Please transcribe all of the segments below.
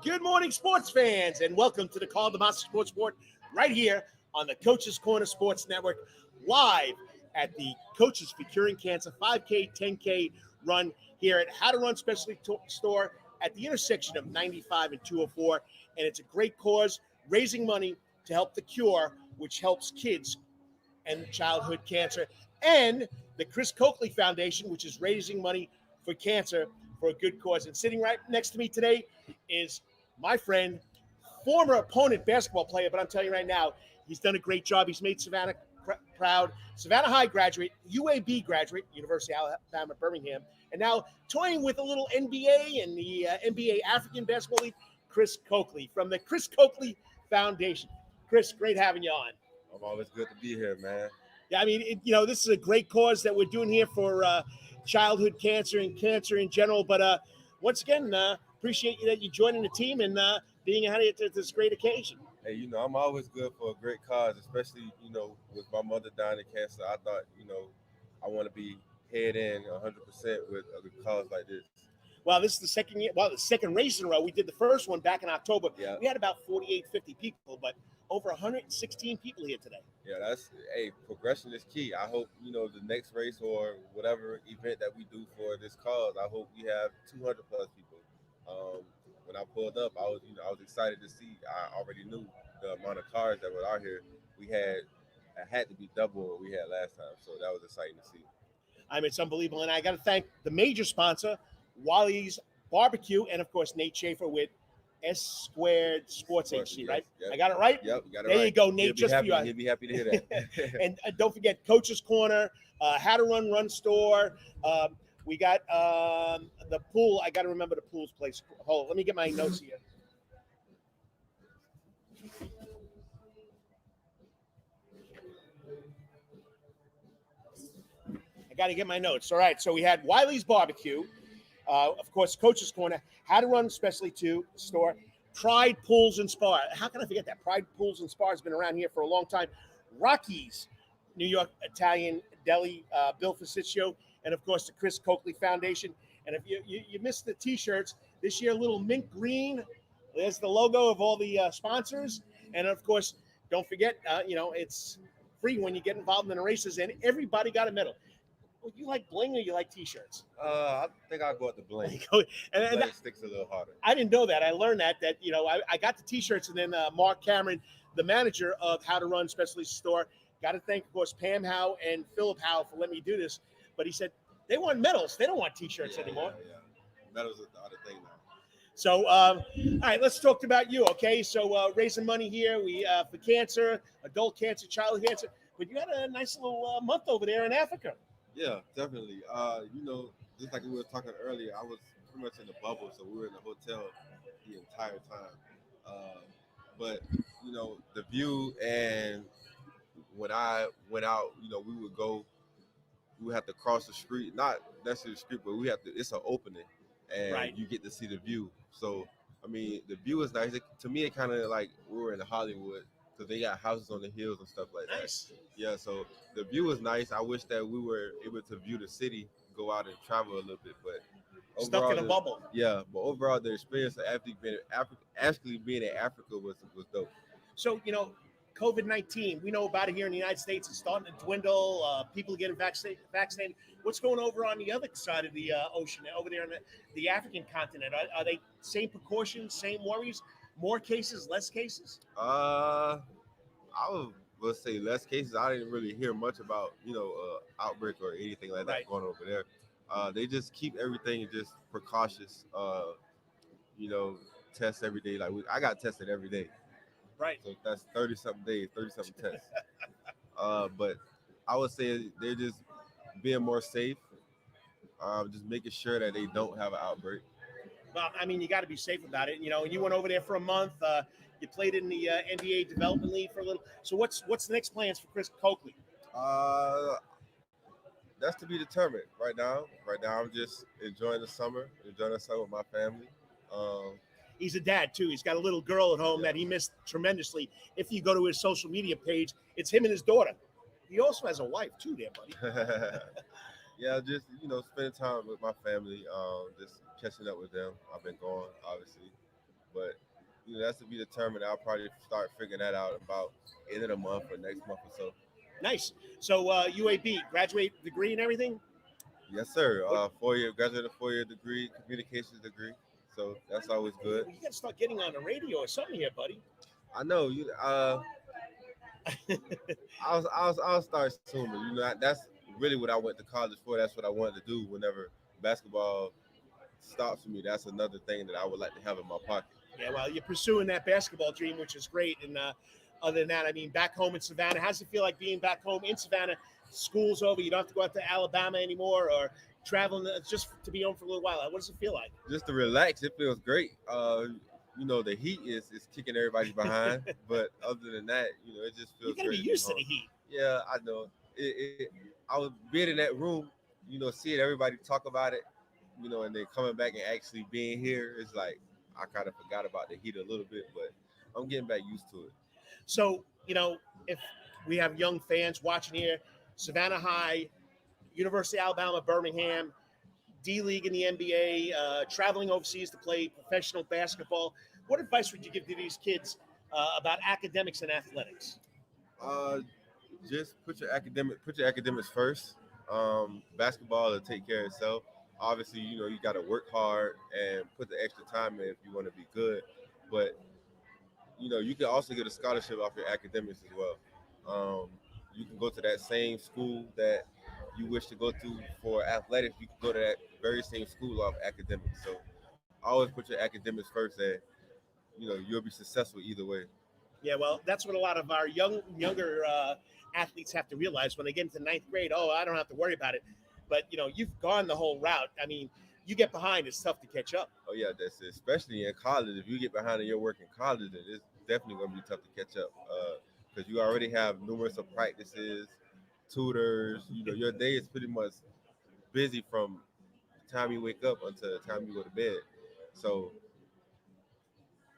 Good morning, sports fans, and welcome to the Karl DeMasi Sports Report right here on the Coach's Corner Sports Network, live at the Coaches for Curing Cancer 5K, 10K run here at How to Run Specialty Store at the intersection of 95 and 204. And it's a great cause, raising money to help the cure, which helps kids and childhood cancer, and the Chris Cokley Foundation, which is raising money for cancer for a good cause. And sitting right next to me today is my friend, former opponent basketball player, but I'm telling you right now, he's done a great job. He's made Savannah proud. Savannah High graduate, UAB graduate, University of Alabama, Birmingham, and now toying with a little NBA and the NBA African Basketball League, Chris Cokley from the Chris Cokley Foundation. Chris, great having you on. I'm always good to be here, man. Yeah, I mean, this is a great cause that we're doing here for childhood cancer and cancer in general. But once again, appreciate you that you're joining the team and being out here at this great occasion. Hey, I'm always good for a great cause, especially, with my mother dying of cancer. I thought, I want to be head in 100% with a cause like this. Well, this is the second year. Well, the second race in a row. We did the first one back in October. Yeah. We had about 48, 50 people, but over 116 people here today. Yeah, progression is key. I hope, the next race or whatever event that we do for this cause, I hope we have 200 plus people. When I pulled up, I was excited to see. I already knew the amount of cars that were out here. It had to be double what we had last time, so that was exciting to see. I mean, it's unbelievable, and I got to thank the major sponsor, Wally's Barbecue, and of course Nate Schaefer with S Squared Sports HC, right? Yep. I got it right? Yep, you got it there right. You go, Nate. He'll For you. He'll be happy to hear that. And don't forget Coach's Corner, How to Run Store. We got the pool. I got to remember the pool's place. Hold on, let me get my notes here. I got to get my notes. All right, so we had Wiley's Barbecue, of course, Coach's Corner, How to Run Specialty Store, Pride Pools and Spa. How can I forget that? Pride Pools and Spa has been around here for a long time. Rocky's New York Italian Deli, Bill Fasiccio, and of course the Chris Cokley Foundation. And if you missed the T-shirts this year, a little mint green. There's the logo of all the sponsors, and of course, don't forget, it's free when you get involved in the races, and everybody got a medal. You like bling or you like T-shirts? I think I'll go with the bling. And bling sticks a little harder. I didn't know that. I learned that I got the T-shirts, and then Marc Cameron, the manager of How to Run Specialty Store, got to thank, of course, Pam Howe and Philip Howe for letting me do this. But he said they want medals. They don't want T-shirts anymore. Yeah. Medals are the other thing now. So, all right, let's talk about you, okay? So, raising money here for cancer, adult cancer, childhood cancer. But you had a nice little month over there in Africa. Yeah, definitely. Just like we were talking earlier, I was pretty much in the bubble, so we were in the hotel the entire time. But the view, and when I went out, we would have to cross the street, not necessarily the street, but it's an opening, and right. You get to see the view. So, I mean, the view is nice. To me, it kind of like we were in Hollywood, because they got houses on the hills and stuff like nice. that. Yeah, so the view is nice. I wish that we were able to view the city, go out and travel a little bit, but stuck in a bubble. Yeah, but overall, the experience of actually being in Africa was dope. So, COVID-19, we know about it here in the United States. It's starting to dwindle. People getting vaccinated. What's going over on the other side of the ocean, over there on the African continent? Are they same precautions, same worries? More cases, less cases? I would say less cases. I didn't really hear much about, outbreak or anything like that right. going over there. They just keep everything just precautious, tests every day. Like I got tested every day. Right. So that's 30-something days, 30-something tests. But I would say they're just being more safe, just making sure that they don't have an outbreak. Well, I mean, you got to be safe about it. You went over there for a month. You played in the NBA Development League for a little. So what's the next plans for Chris Cokley? That's to be determined right now. Right now, I'm just enjoying the summer with my family. He's a dad, too. He's got a little girl at home that he missed tremendously. If you go to his social media page, it's him and his daughter. He also has a wife, too, there, buddy. Yeah, just, spending time with my family, just catching up with them. I've been gone, obviously. But that's to be determined. I'll probably start figuring that out about end of the month or next month or so. Nice. So UAB, graduate degree and everything? Yes, sir. 4-year graduated, 4-year degree, communications degree. So that's always good. You got to start getting on the radio or something here, buddy. I know you. I'll start sooner. That's really what I went to college for. That's what I wanted to do. Whenever basketball stops for me, that's another thing that I would like to have in my pocket. Yeah, well, you're pursuing that basketball dream, which is great. And other than that, I mean, back home in Savannah, how does it feel like being back home in Savannah? School's over. You don't have to go out to Alabama anymore or traveling just to be home for a little while. What does it feel like? Just to relax, it feels great. The heat is kicking everybody behind, but other than that, it just feels. You gotta great be used to home. the heat. Yeah, I know. I was being in that room, seeing everybody talk about it, and then coming back and actually being here, it's like I kind of forgot about the heat a little bit, but I'm getting back used to it. So, if we have young fans watching here, Savannah High, University of Alabama, Birmingham, D-League in the NBA, traveling overseas to play professional basketball, what advice would you give to these kids about academics and athletics? Just put your academics first. Basketball will take care of itself. Obviously, you got to work hard and put the extra time in if you want to be good. But you can also get a scholarship off your academics as well. You can go to that same school that you wish to go to for athletics. You can go to that very same school off academics. So always put your academics first, and you'll be successful either way. Yeah, well, that's what a lot of our younger athletes have to realize when they get into ninth grade. Oh, I don't have to worry about it. But you've gone the whole route. I mean, you get behind, it's tough to catch up. Oh yeah, that's it. Especially in college. If you get behind in your work in college, then it's definitely going to be tough to catch up because you already have numerous of practices, tutors. Your day is pretty much busy from the time you wake up until the time you go to bed. So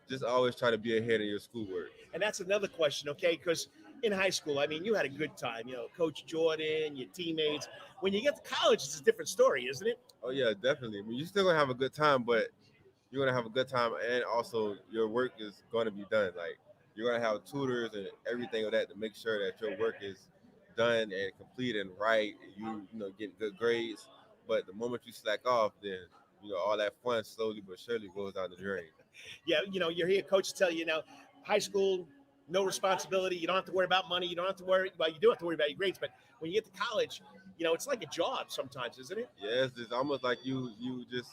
just always try to be ahead of your schoolwork. And that's another question, okay? Because in high school, I mean, you had a good time, Coach Jordan, your teammates. When you get to college, it's a different story, isn't it? Oh yeah, definitely. I mean, you're still gonna have a good time, but you're gonna have a good time, and also your work is going to be done. Like you're gonna have tutors and everything of that to make sure that your work is done and complete and right. You get good grades. But the moment you slack off, then all that fun slowly but surely goes down the drain. Yeah, you're here, coach, tell you now, high school, no responsibility. You don't have to worry about money. You don't have to worry. Well, you do have to worry about your grades, but when you get to college, it's like a job sometimes, isn't it? Yes, it's almost like you just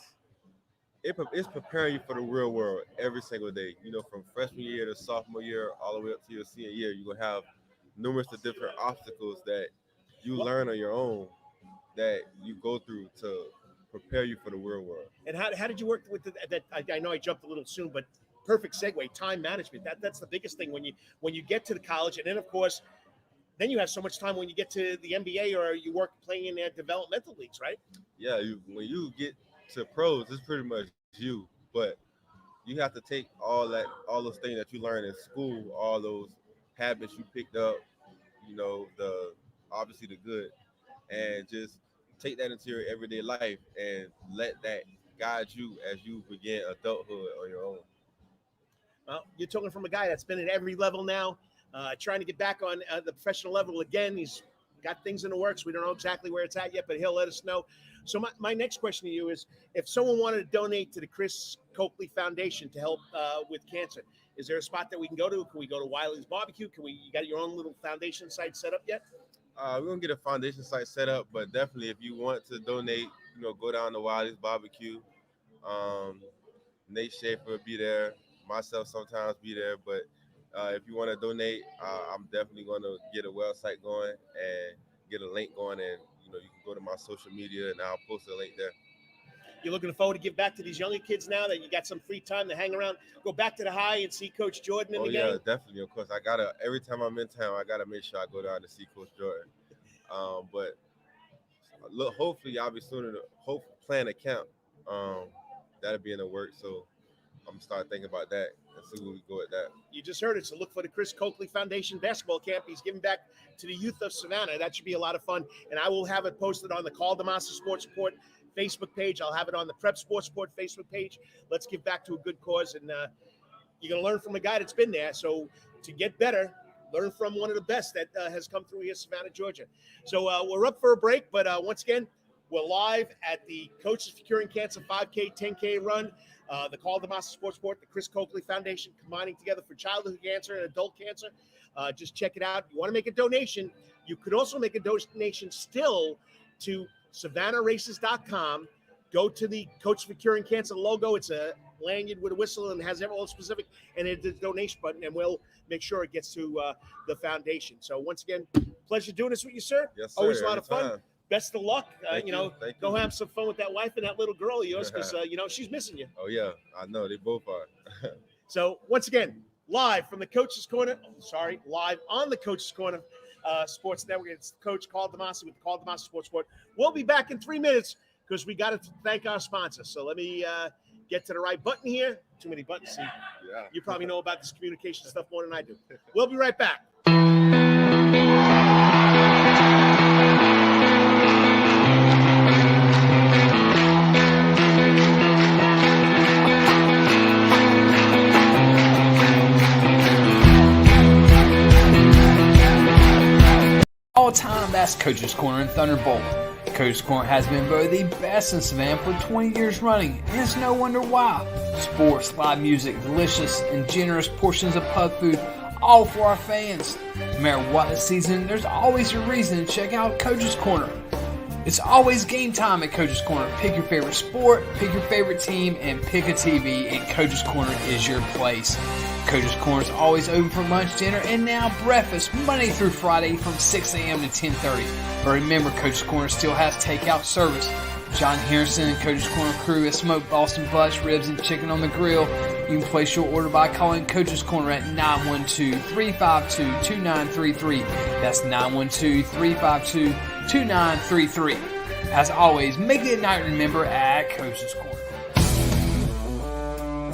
it's preparing you for the real world every single day. From freshman year to sophomore year, all the way up to your senior year, you're gonna have numerous of different obstacles that you learn on your own that you go through to prepare you for the real world. And how did you work with that? I know I jumped a little soon, but perfect segue. Time management. That's the biggest thing when you get to the college, and then of course, then you have so much time when you get to the NBA or you work playing in their developmental leagues, right? Yeah, when you get to pros, it's pretty much you, but you have to take all those things that you learn in school, all those habits you picked up, the obviously the good, and just take that into your everyday life and let that guide you as you begin adulthood on your own. Well, you're talking from a guy that's been at every level now, trying to get back on the professional level again. He's got things in the works. We don't know exactly where it's at yet, but he'll let us know. So my next question to you is, if someone wanted to donate to the Chris Cokley Foundation to help with cancer, is there a spot that we can go to? Can we go to Wiley's Barbecue? You got your own little foundation site set up yet? We're gonna get a foundation site set up, but definitely if you want to donate, go down to Wiley's Barbecue. Nate Schaefer will be there. Myself sometimes be there, but if you want to donate, I'm definitely going to get a website going and get a link going, and you can go to my social media and I'll post a link there. You're looking forward to give back to these younger kids now that you got some free time to hang around, go back to the high and see Coach Jordan in the game? Yeah, definitely. Of course, every time I'm in town, I gotta make sure I go down to see Coach Jordan. But look, hopefully I'll be soon to plan a camp. That'll be in the work, so I'm gonna start thinking about that and see where we go at that. You just heard it. So look for the Chris Cokley Foundation basketball camp. He's giving back to the youth of Savannah. That should be a lot of fun. And I will have it posted on the Karl DeMasi Sports Report Facebook page. I'll have it on the Prep Sports Report Facebook page. Let's give back to a good cause. And you're going to learn from a guy that's been there. So to get better, learn from one of the best that has come through here, Savannah, Georgia. So we're up for a break, but once again, we're live at the Coaches for Curing Cancer 5K, 10K run. The Karl DeMasi Sports Sport, the Chris Cokley Foundation, combining together for childhood cancer and adult cancer. Just check it out. If you want to make a donation, you could also make a donation still to SavannahRaces.com. Go to the Coach for Curing Cancer logo. It's a lanyard with a whistle and has all specific, and it's a donation button, and we'll make sure it gets to the foundation. So once again, pleasure doing this with you, sir. Yes, sir. Always a lot of fun. Anytime. Best of luck. Thank you. Go have some fun with that wife and that little girl of yours because, she's missing you. Oh, yeah. I know. They both are. So, once again, live from the Coach's Corner. Live on the Coach's Corner Sports Network. It's Coach Karl DeMasi with the Karl DeMasi Sports Sport. We'll be back in 3 minutes because we got to thank our sponsor. So, let me get to the right button here. Too many buttons. See, Yeah. you probably know about this communication stuff more than I do. We'll be right back. All-time, that's Coach's Corner and Thunderbolt. Coach's Corner has been voted the best in Savannah for 20 years running, and it's no wonder why. Sports, live music, delicious and generous portions of pub food, all for our fans. No matter what the season, there's always a reason to check out Coach's Corner. It's always game time at Coach's Corner. Pick your favorite sport, pick your favorite team, and pick a TV, and Coach's Corner is your place. Coach's Corner is always open for lunch, dinner, and now breakfast, Monday through Friday from 6 a.m. to 10:30. But remember, Coach's Corner still has takeout service. John Harrison and Coach's Corner crew has smoked Boston butts, ribs, and chicken on the grill. You can place your order by calling Coach's Corner at 912-352-2933. That's 912-352-2933. As always, make it a night to remember at Coach's Corner.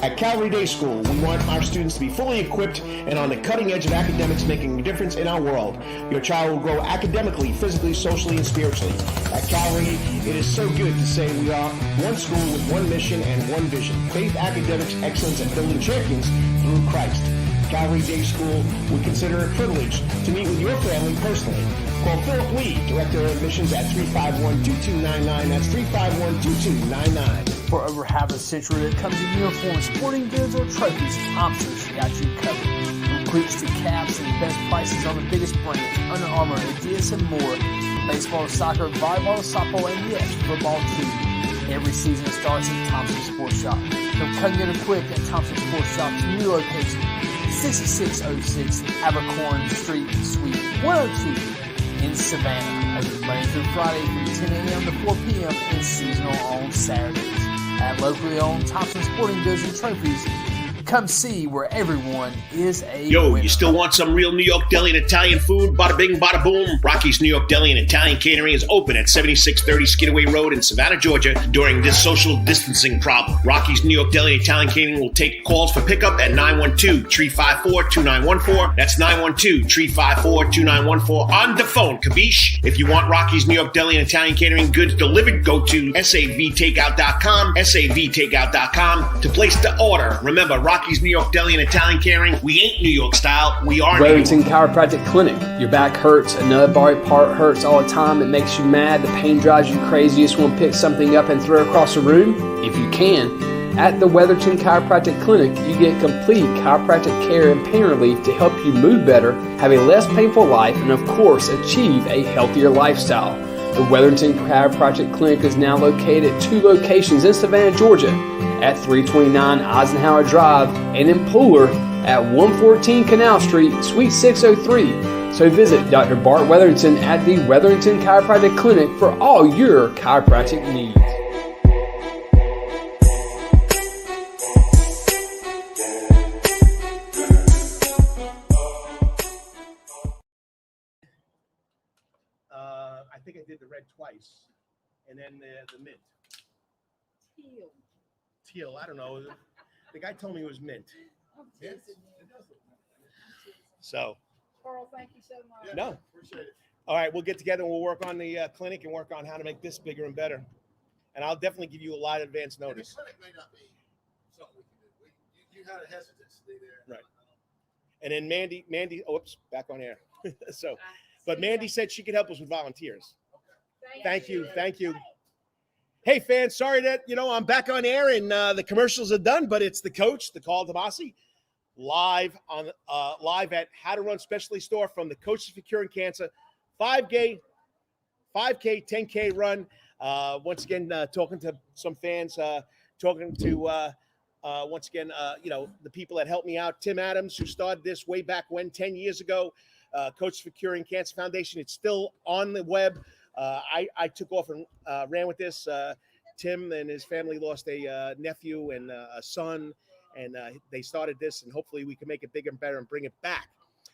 At Calvary Day School, we want our students to be fully equipped and on the cutting edge of academics, making a difference in our world. Your child will grow academically, physically, socially, and spiritually. At Calvary, it is so good to say we are one school with one mission and one vision: faith, academics, excellence, and building champions through Christ. Calvary Day School would consider it a privilege to meet with your family personally. Call Philip Lee, Director of Admissions, at 351-2299. That's 351-2299. For over half a century, when it comes to uniforms, sporting goods, or trophies, Thompson's got you covered. From cleats to caps and the best prices on the biggest brands, Under Armour, Adidas, and more. Baseball to soccer, volleyball to softball, and yes, football too. Every season starts at Thompson Sports Shop. From cutting and equipped at Thompson Sports Shop's new location, 6606 Abercorn Street, Suite 102 in Savannah. Open Monday through Friday from 10 a.m. to 4 p.m. and seasonal on Saturdays. At locally owned Thompson Sporting Goods and Trophies, come see where everyone is a winner. You still want some real New York deli and Italian food? Bada bing, bada boom. Rocky's New York Deli and Italian Catering is open at 7630 Skidaway Road in Savannah, Georgia during this social distancing problem. Rocky's New York Deli and Italian Catering will take calls for pickup at 912-354-2914. That's 912-354-2914 on the phone. Kabish. If you want Rocky's New York Deli and Italian Catering goods delivered, go to savtakeout.com, savtakeout.com to place the order. Remember, Rocky's New York Deli and Italian Catering, we ain't New York style, we are Wetherington Chiropractic Clinic. Your back hurts, another body part hurts all the time, it makes you mad, the pain drives you crazy, you just want to pick something up and throw it across the room? If you can, at the Wetherington Chiropractic Clinic, you get complete chiropractic care and pain relief to help you move better, have a less painful life, and of course, achieve a healthier lifestyle. The Wetherington Chiropractic Clinic is now located at 2 locations in Savannah, Georgia, at 329 Eisenhower Drive and in Pooler at 114 Canal Street, Suite 603. So visit Dr. Bart Wetherington at the Wetherington Chiropractic Clinic for all your chiropractic needs. I think I did the red twice, and then the mint. Teal, I don't know. The guy told me it was mint. So. Karl, thank you so much. No. Appreciate it. All right, we'll get together and we'll work on the clinic and work on how to make this bigger and better. And I'll definitely give you a lot of advance notice. The clinic may not be something we can do. you had a hesitancy there. Right. And then Mandy, oops, back on air. So, but Mandy said she could help us with volunteers. Thank you. Hey, fans, sorry that, I'm back on air and the commercials are done, but it's the coach, the Karl DeMasi, live at How to Run Specialty Store from the Coaches for Curing Cancer 5K, 10K run. Once again, talking to some fans, talking to once again, the people that helped me out. Tim Adams, who started this way back when, 10 years ago, Coaches for Curing Cancer Foundation. It's still on the web. I took off and ran with this. Tim and his family lost a nephew and a son, and they started this, and hopefully we can make it bigger and better and bring it back.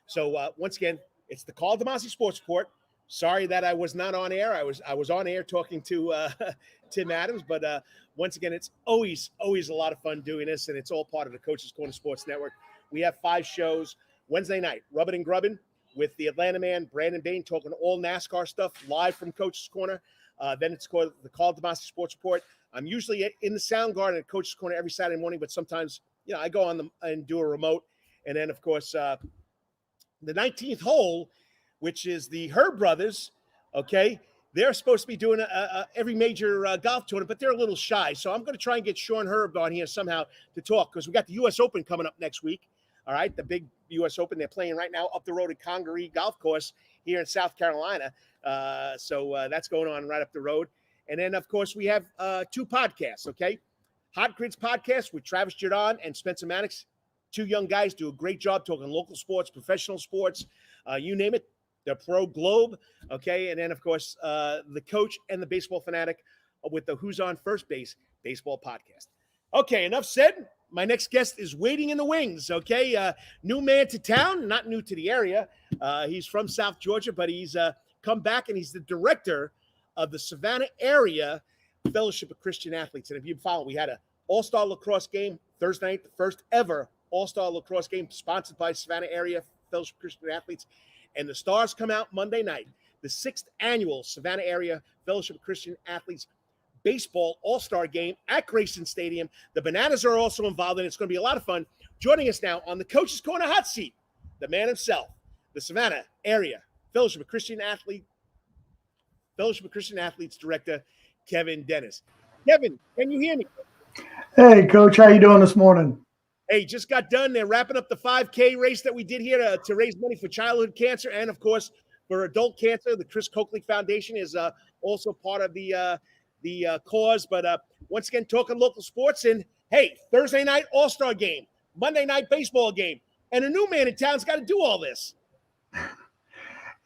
So once again, it's the Karl DeMasi Sports Report. Sorry that I was not on air. I was on air talking to Tim Adams, but once again, it's always a lot of fun doing this, and it's all part of the Coaches Corner Sports Network. We have 5 shows. Wednesday night, Rubbin' and Grubbin' with the Atlanta man, Brandon Bain, talking all NASCAR stuff live from Coach's Corner. Then it's called the Karl DeMasi Sports Report. I'm usually in the Sound Garden at Coach's Corner every Saturday morning, but sometimes, I go on and do a remote. And then, of course, the 19th hole, which is the Herb brothers, okay? They're supposed to be doing every major golf tournament, but they're a little shy. So I'm going to try and get Sean Herb on here somehow to talk, because we got the U.S. Open coming up next week. All right, the big U.S. Open. They're playing right now up the road at Congaree Golf Course here in South Carolina. So that's going on right up the road. And then, of course, we have 2 podcasts, okay? Hot Grids Podcast with Travis Jordan and Spencer Mannix. 2 young guys do a great job talking local sports, professional sports, you name it. They're pro globe, okay? And then, of course, the coach and the baseball fanatic with the Who's on First Base baseball podcast. Okay, enough said. My next guest is waiting in the wings, okay? New man to town, not new to the area. He's from South Georgia, but he's come back, and he's the director of the Savannah area Fellowship of Christian Athletes. And if you follow, we had an all-star lacrosse game Thursday night, the first ever all-star lacrosse game sponsored by Savannah area Fellowship of Christian Athletes. And the stars come out Monday night, the 6th annual Savannah area Fellowship of Christian Athletes baseball all-star game at Grayson Stadium. The Bananas are also involved, and it's going to be a lot of fun. Joining us now on the Coach's Corner hot seat, the man himself, the Savannah area Fellowship of Christian Athletes Director, Kevin Dennis. Kevin, can you hear me? Hey, Coach, how you doing this morning? Hey, just got done. They're wrapping up the 5K race that we did here to raise money for childhood cancer and, of course, for adult cancer. The Chris Cokley Foundation is also part of the cause. But once again, talking local sports. And, hey, Thursday night all-star game, Monday night baseball game. And a new man in town's got to do all this.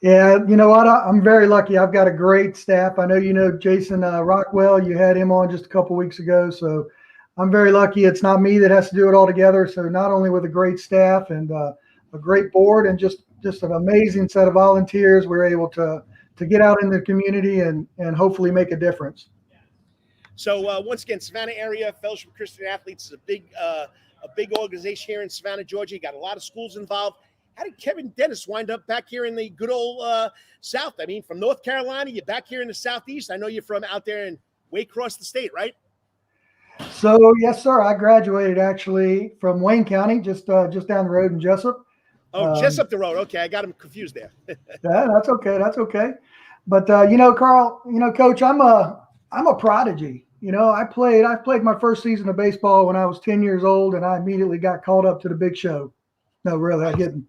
Yeah, you know what? I'm very lucky. I've got a great staff. I know you know Jason Rockwell. You had him on just a couple weeks ago. So I'm very lucky. It's not me that has to do it all together. So not only with a great staff and a great board and just an amazing set of volunteers, we're able to get out in the community and hopefully make a difference. So once again, Savannah area Fellowship of Christian Athletes is a big organization here in Savannah, Georgia. You got a lot of schools involved. How did Kevin Dennis wind up back here in the good old South? I mean, from North Carolina, you're back here in the Southeast. I know you're from out there and way across the state, right? So, yes, sir. I graduated actually from Wayne County, just down the road in Jessup. Oh, just up the road. Okay, I got him confused there. Yeah, that's okay. That's okay. But Karl, Coach, I'm a prodigy. I played my first season of baseball when I was 10 years old, and I immediately got called up to the big show. No, really, I didn't.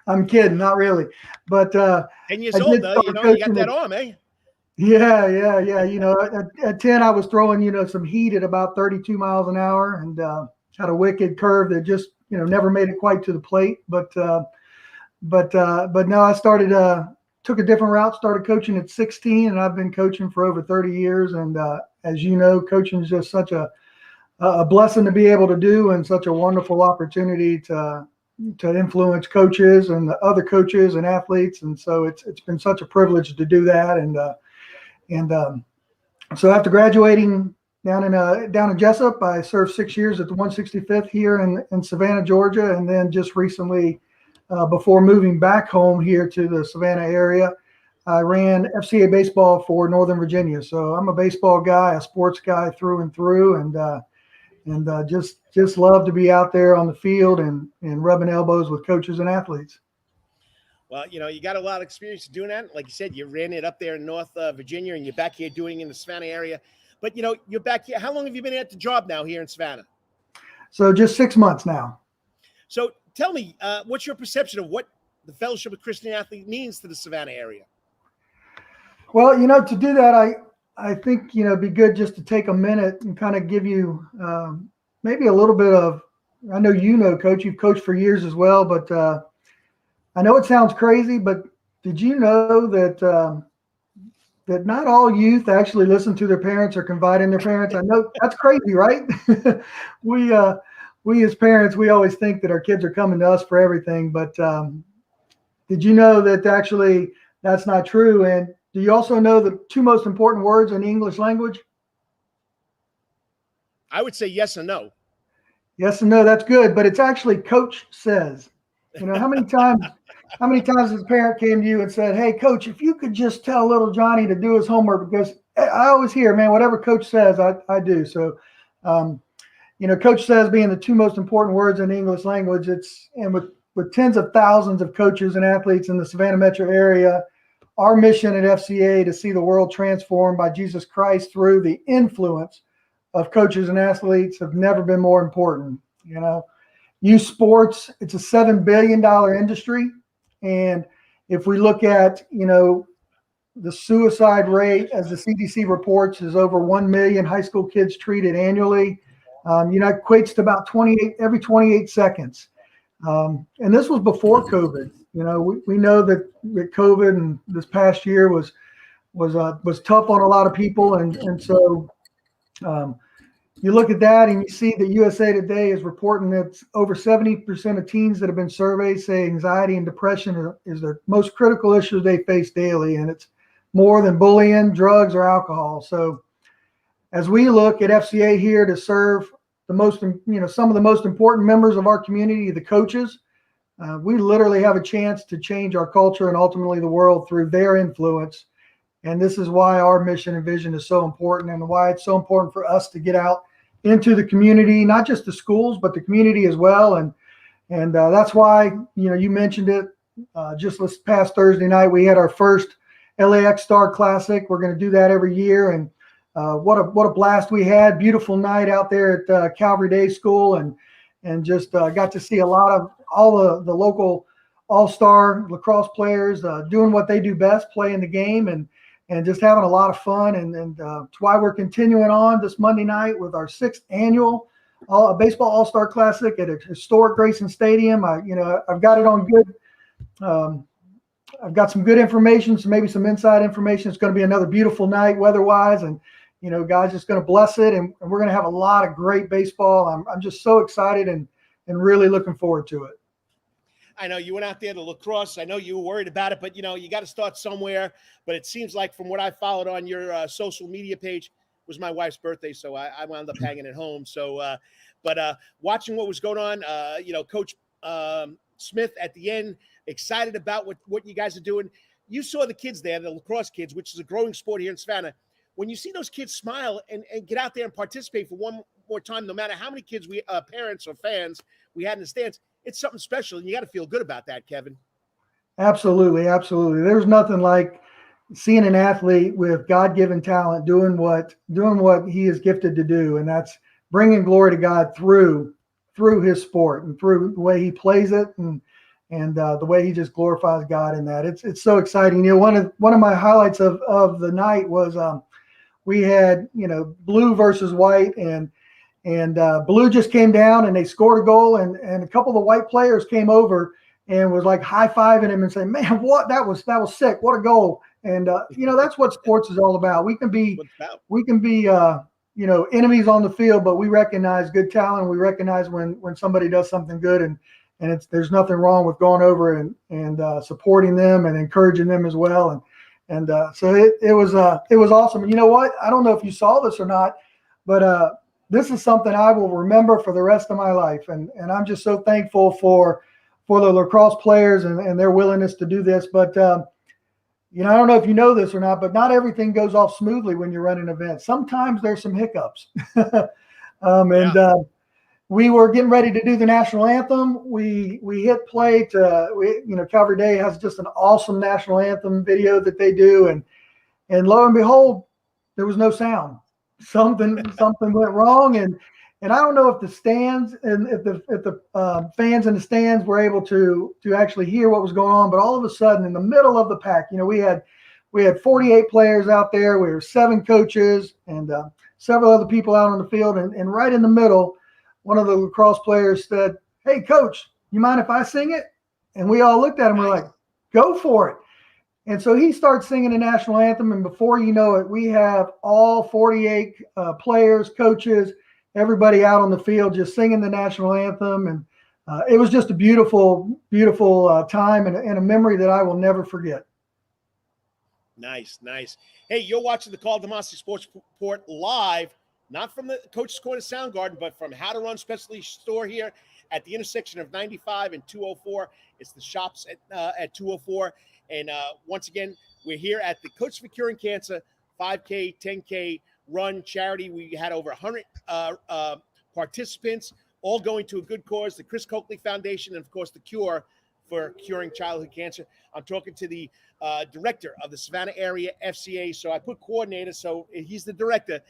I'm kidding, not really. But 10 years old, though, you got that arm, eh? Yeah. At 10, I was throwing, some heat at about 32 miles an hour and had a wicked curve that just, never made it quite to the plate. But no, I started, took a different route, started coaching at 16, and I've been coaching for over 30 years. And as you know, coaching is just such a blessing to be able to do and such a wonderful opportunity to influence coaches and the other coaches and athletes. And so it's been such a privilege to do that. And so after graduating down in Jessup, I served 6 years at the 165th here in Savannah, Georgia. And then just recently, before moving back home here to the Savannah area, I ran FCA baseball for Northern Virginia. So I'm a baseball guy, a sports guy through and through. And and just love to be out there on the field and rubbing elbows with coaches and athletes. Well, you got a lot of experience doing that. Like you said, you ran it up there in North Virginia, and you're back here doing it in the Savannah area. But, you're back here. How long have you been at the job now here in Savannah? So just 6 months now. So tell me, what's your perception of what the Fellowship of Christian Athlete means to the Savannah area? Well, to do that, I think, it'd be good just to take a minute and kind of give you maybe a little bit of, I know, Coach, you've coached for years as well, but I know it sounds crazy, but did you know that that not all youth actually listen to their parents or confide in their parents? I know that's crazy, right? We as parents, we always think that our kids are coming to us for everything, but did you know that actually that's not true? And do you also know the two most important words in the English language? I would say yes and no. Yes and no, that's good, but it's actually coach says. How many times has a parent came to you and said, "Hey, coach, if you could just tell little Johnny to do his homework," because I always hear, man, whatever coach says, I do. So, coach says being the two most important words in the English language, and with tens of thousands of coaches and athletes in the Savannah metro area, our mission at FCA to see the world transformed by Jesus Christ through the influence of coaches and athletes have never been more important. Youth sports, it's a $7 billion industry. And if we look at, the suicide rate, as the CDC reports, is over 1 million high school kids treated annually. It equates to about every 28 seconds. And this was before COVID. We know that COVID and this past year was tough on a lot of people. And so you look at that and you see that USA Today is reporting that over 70% of teens that have been surveyed say anxiety and depression is the most critical issue they face daily. And it's more than bullying, drugs, or alcohol. So as we look at FCA here to serve some of the most important members of our community, the coaches, we literally have a chance to change our culture and ultimately the world through their influence. And this is why our mission and vision is so important, and why it's so important for us to get out into the community, not just the schools, but the community as well. And that's why, you mentioned it, just this past Thursday night, we had our first LAX Star Classic. We're going to do that every year. And what a blast we had. Beautiful night out there at Calvary Day School, and just got to see all the local all-star lacrosse players doing what they do best, playing the game, and just having a lot of fun. And it's why we're continuing on this Monday night with our 6th annual baseball all-star classic at a historic Grayson Stadium. I've got it on good. I've got some good information, so maybe some inside information. It's going to be another beautiful night weather-wise, and God's just going to bless it, and we're going to have a lot of great baseball. I'm just so excited and really looking forward to it. I know you went out there to lacrosse. I know you were worried about it, but you got to start somewhere. But it seems like from what I followed on your social media page, it was my wife's birthday, so I wound up hanging at home. So, but watching what was going on, Coach Smith at the end, excited about what you guys are doing. You saw the kids there, the lacrosse kids, which is a growing sport here in Savannah. When you see those kids smile and get out there and participate for one more time, no matter how many kids we parents or fans we had in the stands, it's something special, and you got to feel good about that, Kevin. Absolutely. There's nothing like seeing an athlete with God-given talent doing what he is gifted to do, and that's bringing glory to God through his sport and through the way he plays it, and the way he just glorifies God in that. It's so exciting. One of my highlights of the night was we had blue versus white, and blue just came down and they scored a goal, and a couple of the white players came over and was like high-fiving him and saying, "Man, what that was sick. What a goal." And that's what sports is all about. We can be enemies on the field, but we recognize good talent. We recognize when somebody does something good, and there's nothing wrong with going over and supporting them and encouraging them as well. So it was awesome. And you know what? I don't know if you saw this or not, but this is something I will remember for the rest of my life. And I'm just so thankful for the lacrosse players and their willingness to do this. But, I don't know if you know this or not, but not everything goes off smoothly when you're running events. Sometimes there's some hiccups. We were getting ready to do the national anthem. We hit play Calvary Day has just an awesome national anthem video that they do. And lo and behold, there was no sound. Something went wrong. And I don't know if the stands and if the fans in the stands were able to actually hear what was going on. But all of a sudden, in the middle of the pack, we had 48 players out there. We were 7 coaches and several other people out on the field. And right in the middle, one of the lacrosse players said, "Hey, coach, you mind if I sing it?" And we all looked at him. We're like, "Go for it." And so he starts singing the national anthem. And before you know it, we have all 48 players, coaches, everybody out on the field just singing the national anthem. And it was just a beautiful, beautiful time and a memory that I will never forget. Nice. Hey, you're watching the Karl DeMasi Sports Report live, not from the Coach's Corner Sound Garden, but from How to Run Specialty Store here at the intersection of 95 and 204. It's the shops at 204. And once again, we're here at the Coaches for Curing Cancer 5K, 10K run charity. We had over 100 participants, all going to a good cause, the Chris Cokley Foundation, and, of course, the Cure for Curing Childhood Cancer. I'm talking to the director of the Savannah area FCA. So I put coordinator, so he's the director,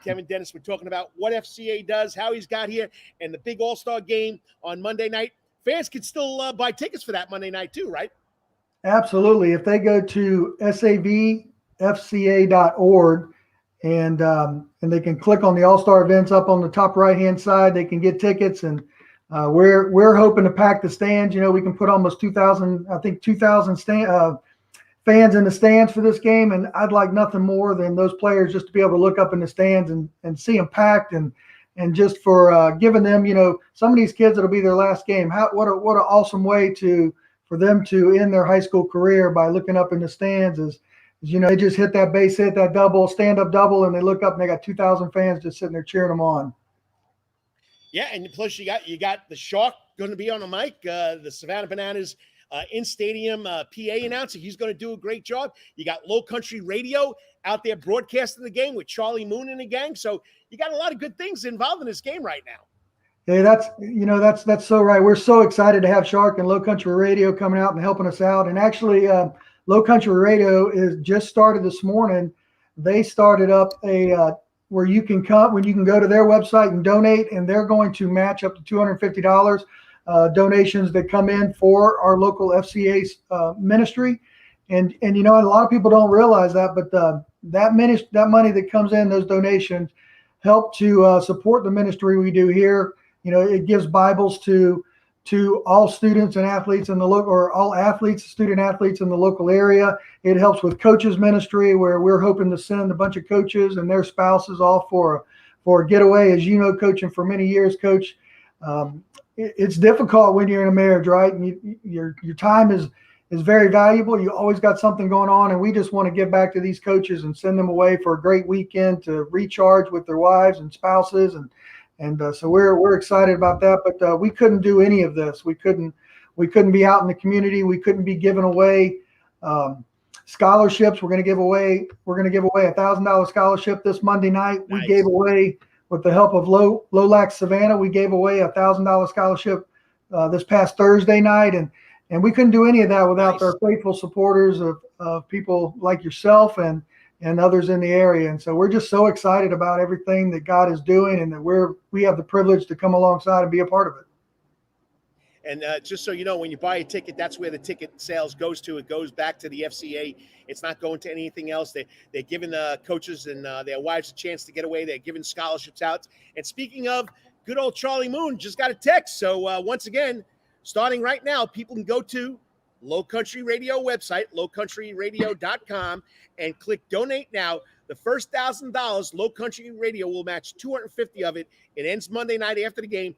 Kevin Dennis. We're talking about what FCA does, how he's got here, and the big all-star game on Monday night. Fans can still buy tickets for that Monday night too, right? Absolutely. If they go to savfca.org and they can click on the all-star events up on the top right-hand side, they can get tickets. And we're hoping to pack the stands. We can put almost 2,000 fans in the stands for this game. And I'd like nothing more than those players just to be able to look up in the stands and see them packed and just for giving them, some of these kids, it'll be their last game. What an awesome way for them to end their high school career by looking up in the stands is they just hit that base hit, that double, stand-up double, and they look up and they got 2,000 fans just sitting there cheering them on. Yeah, and plus you got the Shark going to be on the mic, the Savannah Bananas in-stadium PA announcer. He's going to do a great job. You got Low Country Radio out there broadcasting the game with Charlie Moon and the gang. So you got a lot of good things involved in this game right now. Hey, that's so right. We're so excited to have Shark and Low Country Radio coming out and helping us out. And actually, Low Country Radio is just started this morning. They started up where you can go to their website and donate, and they're going to match up to $250 donations that come in for our local FCA ministry. And a lot of people don't realize that, but that money that comes in, those donations, help to support the ministry we do here. It gives Bibles to all students and athletes in the local, or all athletes, student athletes in the local area. It helps with coaches ministry, where we're hoping to send a bunch of coaches and their spouses off for a getaway. As you know, coaching for many years, Coach, it's difficult when you're in a marriage, right? And your time is very valuable. You always got something going on, and we just want to give back to these coaches and send them away for a great weekend to recharge with their wives and spouses. And so we're excited about that, but we couldn't do any of this. We couldn't be out in the community. We couldn't be giving away scholarships. We're going to give away a $1,000 scholarship this Monday night. Nice. We gave away, with the help of LOLAC Savannah, we gave away a $1,000 scholarship this past Thursday night, and we couldn't do any of that without our faithful supporters of people like yourself and others in the area. And so we're just so excited about everything that God is doing, and that we have the privilege to come alongside and be a part of it. And just so you know, when you buy a ticket, that's where the ticket sales goes to. It goes back to the FCA. It's not going to anything else. They're giving coaches and their wives a chance to get away. They're giving scholarships out. And speaking of, good old Charlie Moon just got a text. So once again, starting right now, people can go to Low Country Radio website, lowcountryradio.com, and click donate now. The first $1,000, Low Country Radio will match $250 of it. It ends Monday night after the game.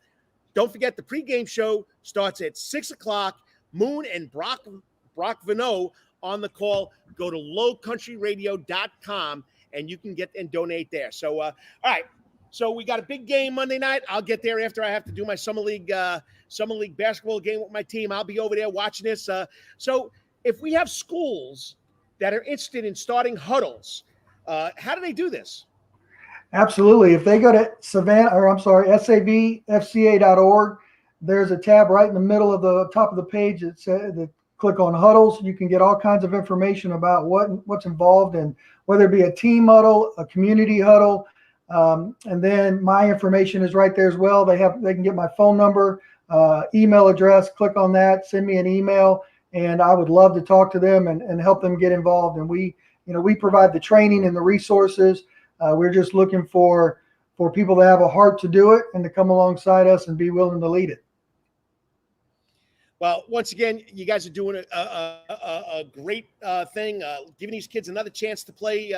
Don't forget, the pregame show starts at 6 o'clock. Moon and Brock Vanneau on the call. Go to lowcountryradio.com, and you can get and donate there. So, all right. So we got a big game Monday night. I'll get there after I have to do my summer league basketball game with my team. I'll be over there watching this. So if we have schools that are interested in starting huddles, how do they do this? Absolutely. If they go to savfca.org, there's a tab right in the middle of the top of the page that says that click on huddles. You can get all kinds of information about what's involved in, whether it be a team huddle, a community huddle. And then my information is right there as well. They can get my phone number, email address, click on that, send me an email, and I would love to talk to them and help them get involved. And we provide the training and the resources. We're just looking for people to have a heart to do it and to come alongside us and be willing to lead it. Well, once again, you guys are doing a great thing, giving these kids another chance to play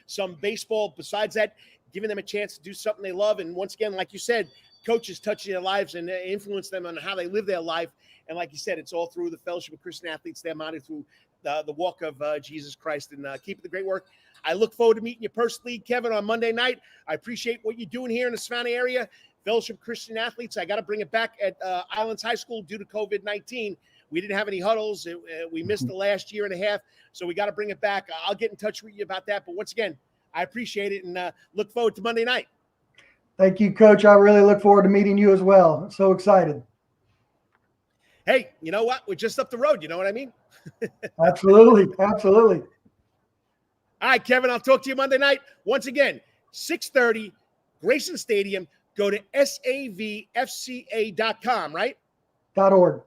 some baseball. Besides that, giving them a chance to do something they love. And once again, like you said, coaches touching their lives and influence them on how they live their life. And like you said, it's all through the Fellowship of Christian Athletes. They're mounted through the walk of Jesus Christ. And keep the great work. I look forward to meeting you personally, Kevin, on Monday night. I appreciate what you're doing here in the Savannah area. Fellowship of Christian Athletes. I got to bring it back at Islands High School due to COVID-19. We didn't have any huddles. We missed the last year and a half. So we got to bring it back. I'll get in touch with you about that. But once again, I appreciate it and look forward to Monday night. Thank you, Coach. I really look forward to meeting you as well. I'm so excited. Hey, you know what? We're just up the road. You know what I mean? Absolutely. Absolutely. All right, Kevin, I'll talk to you Monday night. Once again, 6:30, Grayson Stadium. Go to savfca.com, right? .org.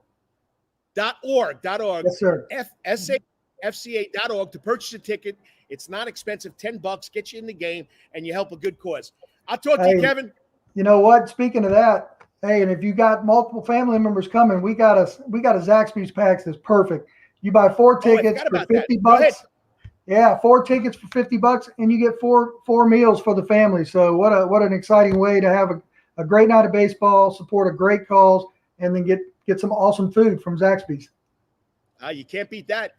.org. Yes, sir. savfca.org to purchase a ticket. It's not expensive, $10, get you in the game, and you help a good cause. I'll talk to you, Kevin. You know what? Speaking of that, hey, and if you got multiple family members coming, we got a Zaxby's packs that's perfect. You buy 4 tickets for $50. Yeah, 4 tickets for $50, and you get four meals for the family. So what an exciting way to have a great night of baseball, support a great cause, and then get some awesome food from Zaxby's. You can't beat that.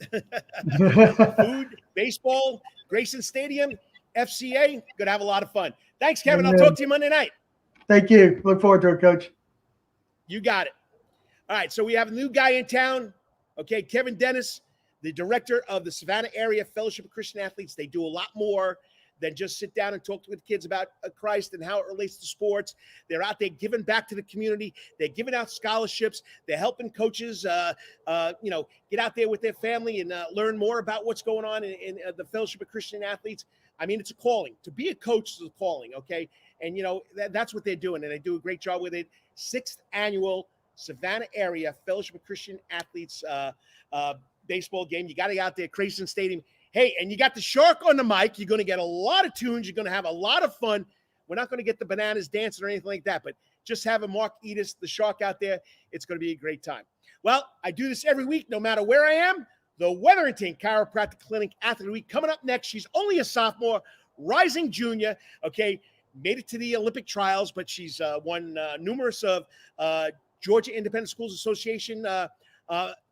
Food, baseball, Grayson Stadium, FCA. Gonna have a lot of fun. Thanks, Kevin. I'll talk to you Monday night. Thank you. Look forward to it, Coach. You got it. All right, so we have a new guy in town. Okay, Kevin Dennis, the director of the Savannah Area Fellowship of Christian Athletes. They do a lot more than just sit down and talk with kids about Christ and how it relates to sports. They're out there giving back to the community. They're giving out scholarships. They're helping coaches, get out there with their family and learn more about what's going on in the Fellowship of Christian Athletes. I mean, it's a calling. To be a coach is a calling, okay? And, that's what they're doing, and they do a great job with it. 6th annual Savannah Area Fellowship of Christian Athletes baseball game. You got to get out there, Grayson Stadium. Hey, and you got the Shark on the mic. You're going to get a lot of tunes. You're going to have a lot of fun. We're not going to get the bananas dancing or anything like that, but just having Marc Edis, the Shark, out there, it's going to be a great time. Well, I do this every week, no matter where I am. The Wetherington Chiropractic Clinic Athlete of the Week coming up next. She's only a sophomore, rising junior, okay, made it to the Olympic trials, but she's won numerous of Georgia Independent Schools Association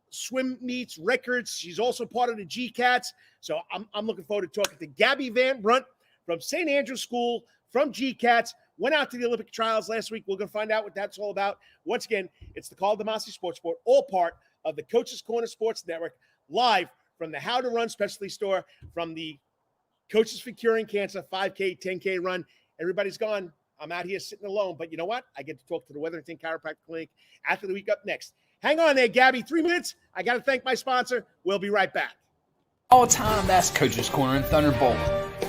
swim meets, records. She's also part of the GCATs. So I'm looking forward to talking to Gabby Brunt from St. Andrew's School, from GCATs, went out to the Olympic trials last week. We're going to find out what that's all about. Once again, it's the Karl DeMasi Sports Report, all part of the Coach's Corner Sports Network, live from the How to Run specialty store, from the Coaches for Curing Cancer 5K, 10K run. Everybody's gone. I'm out here sitting alone. But you know what? I get to talk to the Wetherington Chiropractic Clinic Athlete of the Week up next. Hang on there, Gabby. 3 minutes. I got to thank my sponsor. We'll be right back. All time, that's Coach's Corner and Thunderbolt.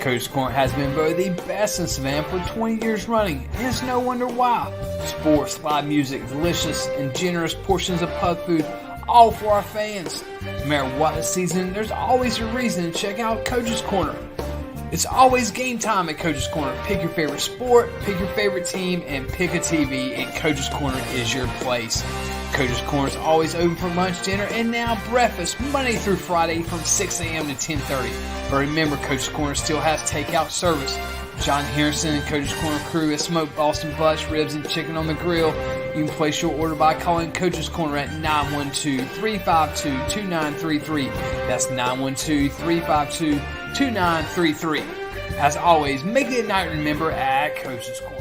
Coach's Corner has been voted the best in Savannah for 20 years running, and it's no wonder why. Sports, live music, delicious and generous portions of pub food, all for our fans. No matter what the season, there's always a reason to check out Coach's Corner. It's always game time at Coach's Corner. Pick your favorite sport, pick your favorite team, and pick a TV, and Coach's Corner is your place. Coach's Corner is always open for lunch, dinner, and now breakfast, Monday through Friday from 6 a.m. to 10:30. But remember, Coach's Corner still has takeout service. John Harrison and Coach's Corner crew has smoked Boston butts, ribs, and chicken on the grill. You can place your order by calling Coach's Corner at 912-352-2933. That's 912-352-2933. As always, make it a night to remember at Coach's Corner.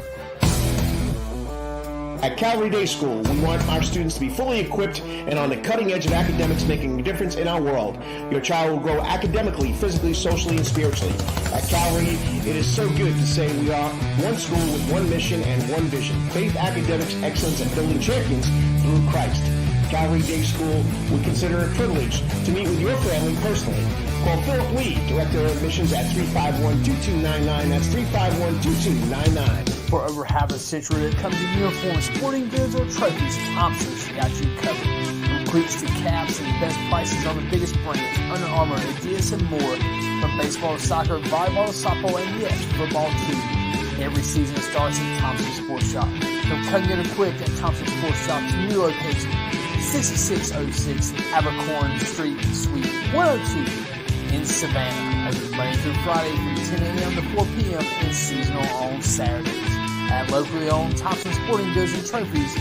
At Calvary Day School, we want our students to be fully equipped and on the cutting edge of academics, making a difference in our world. Your child will grow academically, physically, socially, and spiritually. At Calvary, it is so good to say we are one school with one mission and one vision: faith, academics, excellence, and building champions through Christ. Calvary Day School would consider it a privilege to meet with your family personally. Call Philip Lee, Director of Admissions, at 351-2299. That's 351-2299. For over half a century, when it comes to uniforms, sporting goods, or trophies, Thompson's got you covered. From cleats to caps and the best prices on the biggest brands, Under Armour, Adidas, and more. From baseball to soccer, volleyball to softball, and yes, football too. Every season starts at Thompson Sports Shop. From cutting and equipped at Thompson Sports Shop's new location, 6606 Abercorn Street, Suite 102 in Savannah. Open Monday through Friday from 10 a.m. to 4 p.m. and seasonal on Saturdays. At locally owned Thompson Sporting Goods and Trophies,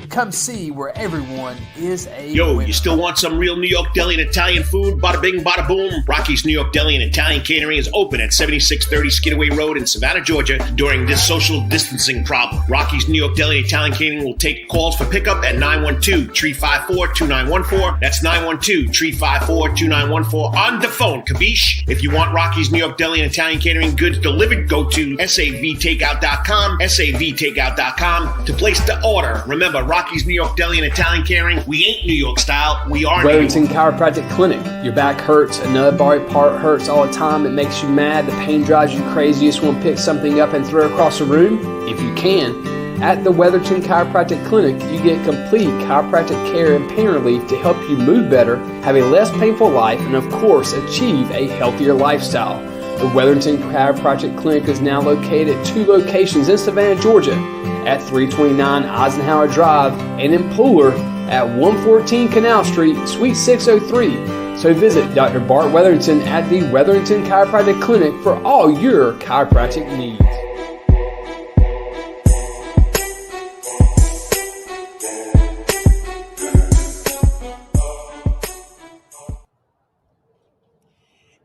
come see where everyone is a winner. You still want some real New York deli and Italian food? Bada bing, bada boom. Rocky's New York Deli and Italian Catering is open at 7630 Skidaway Road in Savannah, Georgia during this social distancing problem. Rocky's New York Deli and Italian Catering will take calls for pickup at 912-354-2914. That's 912-354-2914 on the phone. Kabish. If you want Rocky's New York Deli and Italian Catering goods delivered, go to savtakeout.com, savtakeout.com to place the order. Remember, Rocky's New York Deli and Italian Catering, we ain't New York style, we are Wetherington New York. Chiropractic Clinic. Your back hurts, another body part hurts all the time. It makes you mad, the pain drives you crazy. You just want to pick something up and throw it across the room? If you can, at the Wetherington Chiropractic Clinic, you get complete chiropractic care and pain relief to help you move better, have a less painful life, and of course, achieve a healthier lifestyle. The Wetherington Chiropractic Clinic is now located at 2 locations in Savannah, Georgia, at 329 Eisenhower Drive and in Pooler at 114 Canal Street, Suite 603. So visit Dr. Bart Wetherington at the Wetherington Chiropractic Clinic for all your chiropractic needs.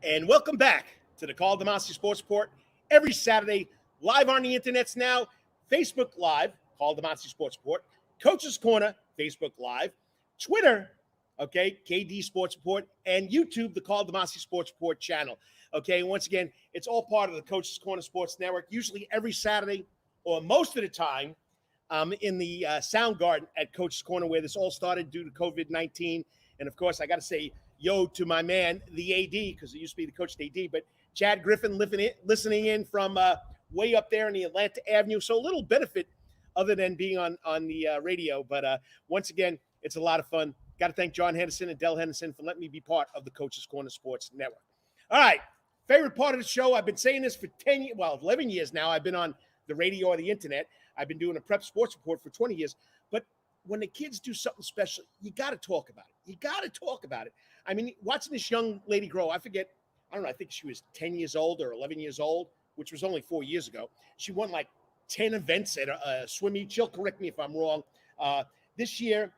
And welcome back to the Karl DeMasi Sports Report every Saturday, live on the internets now. Facebook Live, Karl DeMasi Sports Report, Coach's Corner, Facebook Live, Twitter, okay, KD Sports Report, and YouTube, the Karl DeMasi Sports Report channel. Okay, once again, it's all part of the Coach's Corner Sports Network, usually every Saturday or most of the time in the Sound Garden at Coach's Corner, where this all started due to COVID-19. And, of course, I got to say yo to my man, the AD, because it used to be the coach AD, but Chad Griffin listening in from way up there in the Atlanta Avenue. So a little benefit other than being on the radio. But once again, it's a lot of fun. Got to thank John Henderson and Del Henderson for letting me be part of the Coach's Corner Sports Network. All right. Favorite part of the show. I've been saying this for 11 years now. I've been on the radio or the internet. I've been doing a prep sports report for 20 years. But when the kids do something special, you got to talk about it. You got to talk about it. I mean, watching this young lady grow, I forget, I don't know, I think she was 10 years old or 11 years old, which was only 4 years ago. She won like 10 events at a swim meet. She'll correct me if I'm wrong. This year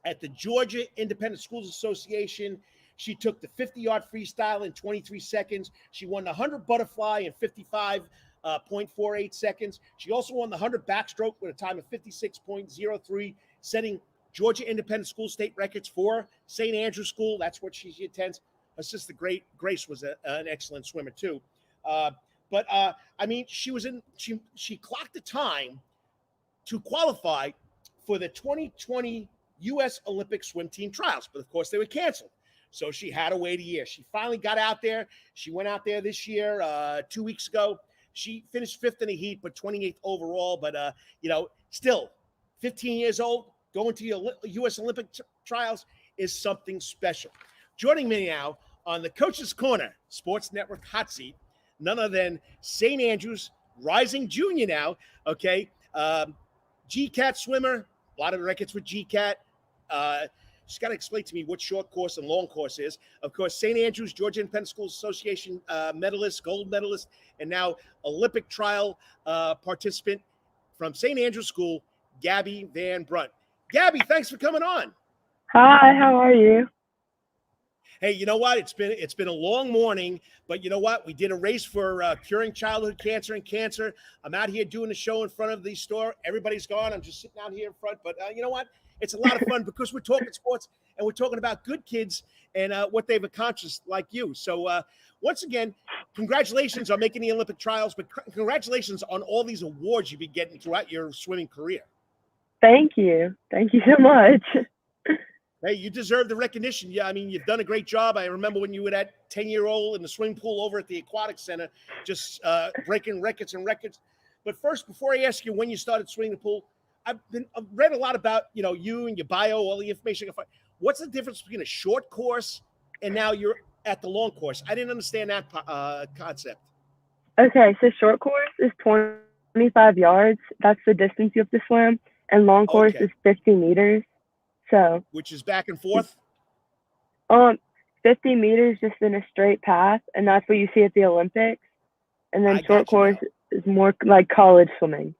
at the Georgia Independent Schools Association, she took the 50-yard freestyle in 23 seconds. She won the 100 butterfly in 55.48 seconds. She also won the 100 backstroke with a time of 56.03, setting Georgia Independent School state records for St. Andrew's School. That's what she attends. Her sister Grace was an excellent swimmer too. I mean, she clocked the time to qualify for the 2020 U.S. Olympic swim team trials, but of course they were canceled. So she had to wait a year. She finally got out there. She went out there this year, 2 weeks ago. She finished 5th in the heat, but 28th overall. But, still 15 years old, going to your U.S. Olympic trials is something special. Joining me now on the Coach's Corner Sports Network hot seat, none other than St. Andrews rising junior now, okay? GCAT swimmer, a lot of records with GCAT. She's got to explain to me what short course and long course is. Of course, St. Andrews, Georgia Independent Schools Association medalist, gold medalist, and now Olympic trial participant from St. Andrews School, Gabby Van Brunt. Gabby, thanks for coming on. Hi, how are you? Hey, you know what? It's been a long morning, but you know what? We did a race for curing childhood cancer and cancer. I'm out here doing the show in front of the store. Everybody's gone. I'm just sitting out here in front. But you know what? It's a lot of fun because we're talking sports and we're talking about good kids and what they've accomplished, like you. So once again, congratulations on making the Olympic trials, but congratulations on all these awards you've been getting throughout your swimming career. Thank you. Thank you so much. Hey, you deserve the recognition. Yeah, I mean, you've done a great job. I remember when you were that 10-year-old in the swimming pool over at the Aquatic Center, just breaking records and records. But first, before I ask you when you started swimming the pool, I've read a lot about, you and your bio, all the information. What's the difference between a short course and now you're at the long course? I didn't understand that concept. Okay, so short course is 25 yards. That's the distance you have to swim. And long course is 50 meters. So, which is back and forth? 50 meters just in a straight path, and that's what you see at the Olympics. And then short course is more like college swimming.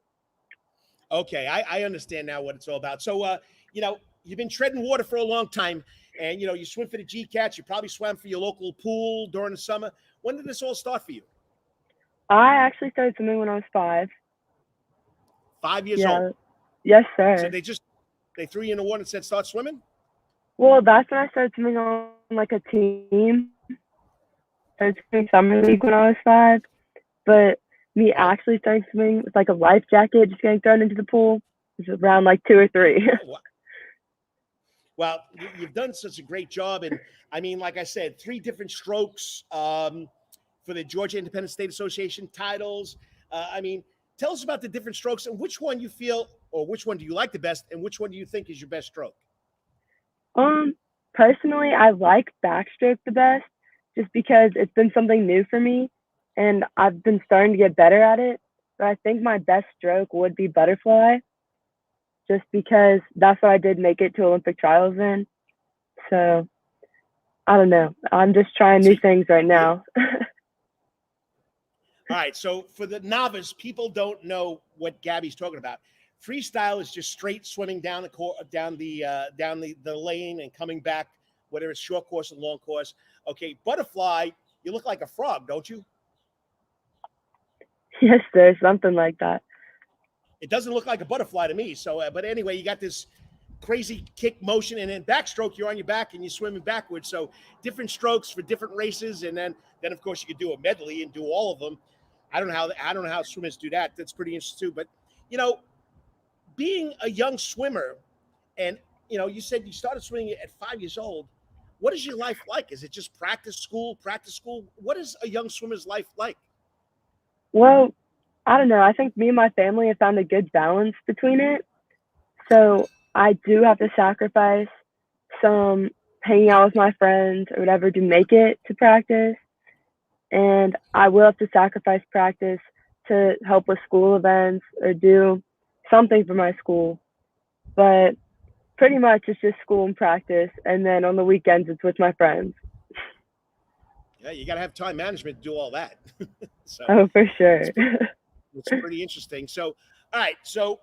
Okay, I understand now what it's all about. So, you've been treading water for a long time, and, you swim for the GCAT. You probably swam for your local pool during the summer. When did this all start for you? I actually started swimming when I was 5. 5 years old? Yes, sir. So they threw you in the water and said, start swimming? Well, that's when I started swimming on like a team. I started swimming summer league when I was 5. But me actually starting swimming with like a life jacket, just getting thrown into the pool, was around like 2 or 3. Well, you've done such a great job. And I mean, like I said, 3 different strokes for the Georgia Independent State Association titles. Tell us about the different strokes and which one you feel, or which one do you like the best, and which one do you think is your best stroke? Personally, I like backstroke the best just because it's been something new for me and I've been starting to get better at it. But I think my best stroke would be butterfly just because that's what I did make it to Olympic trials in. So I don't know. I'm just trying new things right now. All right. So for the novice, people don't know what Gabby's talking about. Freestyle is just straight swimming down the lane and coming back, whether it's short course and long course. Okay, butterfly, you look like a frog, don't you? Yes, there's something like that. It doesn't look like a butterfly to me. So, but anyway, you got this crazy kick motion, and then backstroke, you're on your back and you're swimming backwards. So different strokes for different races, and then of course you could do a medley and do all of them. I don't know how swimmers do that. That's pretty interesting too. But being a young swimmer, and you said you started swimming at 5 years old. What is your life like? Is it just practice school? What is a young swimmer's life like? Well, I don't know. I think me and my family have found a good balance between it. So I do have to sacrifice some hanging out with my friends or whatever to make it to practice. And I will have to sacrifice practice to help with school events or do something for my school. But pretty much it's just school and practice. And then on the weekends, it's with my friends. Yeah, you got to have time management to do all that. So, oh, for sure. It's pretty interesting. So, all right. So,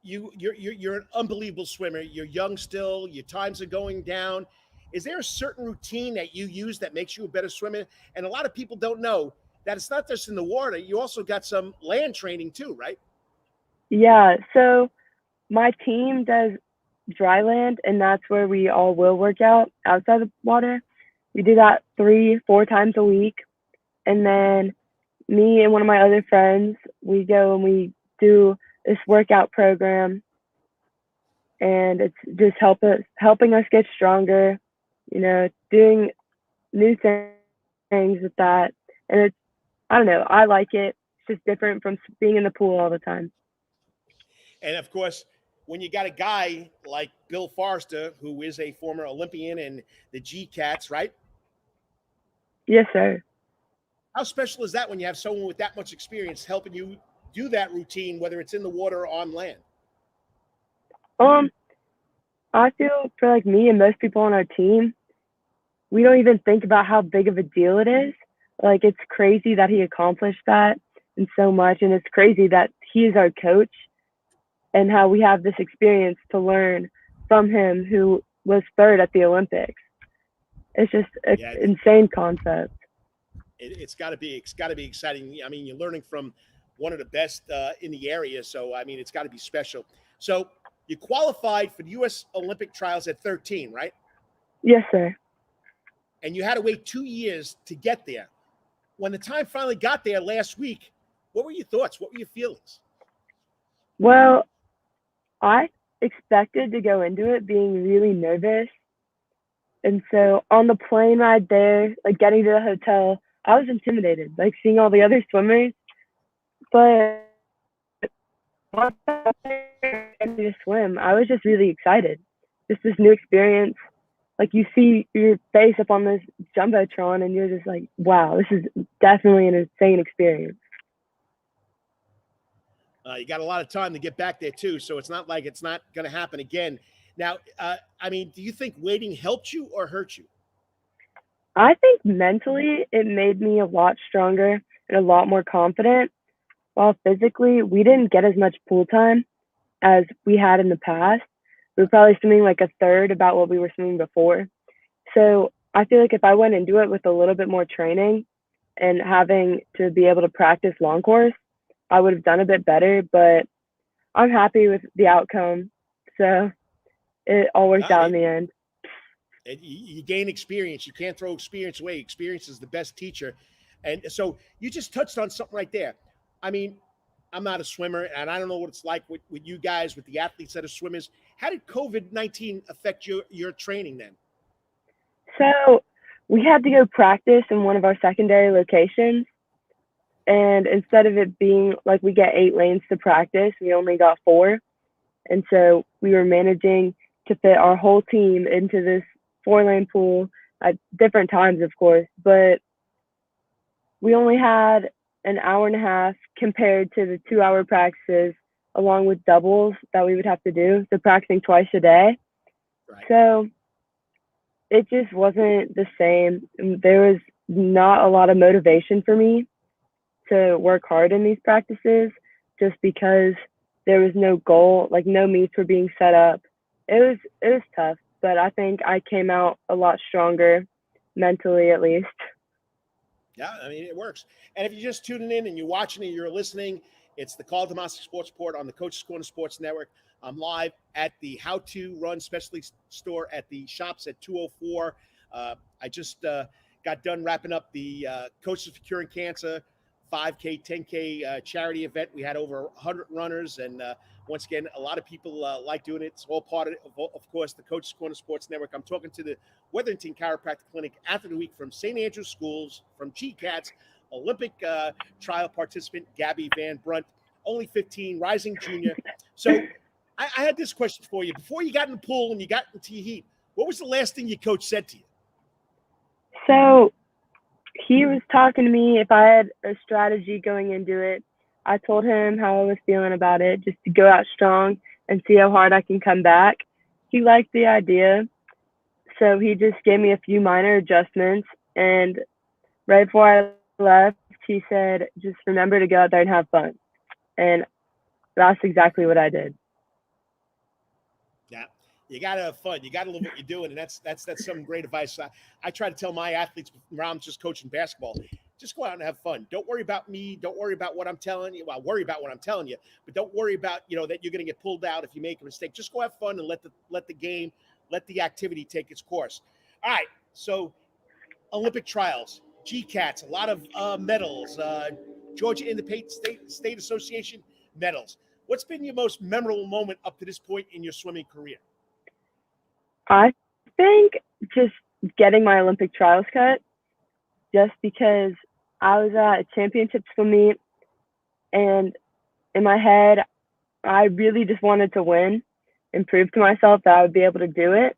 you're an unbelievable swimmer. You're young still. Your times are going down. Is there a certain routine that you use that makes you a better swimmer? And a lot of people don't know that it's not just in the water. You also got some land training too, right? Yeah. So my team does dry land, and that's where we all will work out outside the water. We do that 3-4 times a week. And then me and one of my other friends, we go and we do this workout program. And it's just helping us get stronger, doing new things with that. And I don't know, I like it. It's just different from being in the pool all the time. And of course, when you got a guy like Bill Forrester, who is a former Olympian in the GCATs, right? Yes, sir. How special is that when you have someone with that much experience helping you do that routine, whether it's in the water or on land? I feel for like me and most people on our team, we don't even think about how big of a deal it is. Like, it's crazy that he accomplished that and so much. And it's crazy that he is our coach and how we have this experience to learn from him, who was 3rd at the Olympics. It's just an Yeah, insane concept. it's got to be exciting. I mean, you're learning from one of the best in the area, so I mean, it's got to be special. So you qualified for the U.S. Olympic trials at 13, right? Yes, sir. And you had to wait 2 years to get there. When the time finally got there last week, what were your thoughts? What were your feelings? Well, I expected to go into it being really nervous. And so on the plane ride there, like getting to the hotel, I was intimidated, like seeing all the other swimmers. But once I got there and to swim, I was just really excited. Just this new experience. Like you see your face up on this jumbotron, and you're just like, "Wow, this is definitely an insane experience." You got a lot of time to get back there too, so it's not like it's not going to happen again. Now, I mean, do you think waiting helped you or hurt you? I think mentally it made me a lot stronger and a lot more confident. While physically, we didn't get as much pool time as we had in the past. We were probably swimming like a third about what we were swimming before. So I feel like if I went into it with a little bit more training and having to be able to practice long course, I would have done a bit better. But I'm happy with the outcome. So it all worked out in the end. You gain experience. You can't throw experience away. Experience is the best teacher. And so you just touched on something right there. I mean, I'm not a swimmer, and I don't know what it's like with you guys, with the athletes that are swimmers. How did COVID-19 affect your training then? So we had to go practice in one of our secondary locations. And instead of it being like we get 8 lanes to practice, we only got 4. And so we were managing to fit our whole team into this 4-lane pool at different times, of course. But we only had an hour and a half compared to the 2-hour practices, along with doubles that we would have to do. So practicing twice a day. Right. So it just wasn't the same. There was not a lot of motivation for me to work hard in these practices just because there was no goal, like no meets were being set up. It was tough, but I think I came out a lot stronger mentally, at least. Yeah, I mean, it works. And if you're just tuning in and you're watching and you're listening, it's the Karl DeMasi Sports Report on the Coach's Corner Sports Network. I'm live at the How To Run Specialty Store at the shops at 204. I just got done wrapping up the Coaches for Curing Cancer 5K, 10K charity event. We had over 100 runners, and once again, a lot of people like doing it. It's all part of course, the Coach's Corner Sports Network. I'm talking to the Wetherington Chiropractic Clinic Athlete of the Week from St. Andrew's Schools, from GCAT's Olympic trial participant, Gabby Van Brunt, only 15, rising junior. So I had this question for you. Before you got in the pool and you got into your heat, what was the last thing your coach said to you? So he was talking to me if I had a strategy going into it. I told him how I was feeling about it, just to go out strong and see how hard I can come back. He liked the idea. So he just gave me a few minor adjustments. And right before I left, he said, just remember to go out there and have fun. And that's exactly what I did. Yeah, you got to have fun. You got to love what you're doing. And that's some great advice. I try to tell my athletes when I'm just coaching basketball, just go out and have fun. Don't worry about me. Don't worry about what I'm telling you. Well, worry about what I'm telling you, but don't worry about, that you're going to get pulled out if you make a mistake. Just go have fun and let the game, let the activity take its course. All right. So Olympic trials, GCATs, a lot of medals, Georgia Independent State Association medals. What's been your most memorable moment up to this point in your swimming career? I think just getting my Olympic trials cut, just because I was at a championship swim meet, and in my head, I really just wanted to win and prove to myself that I would be able to do it.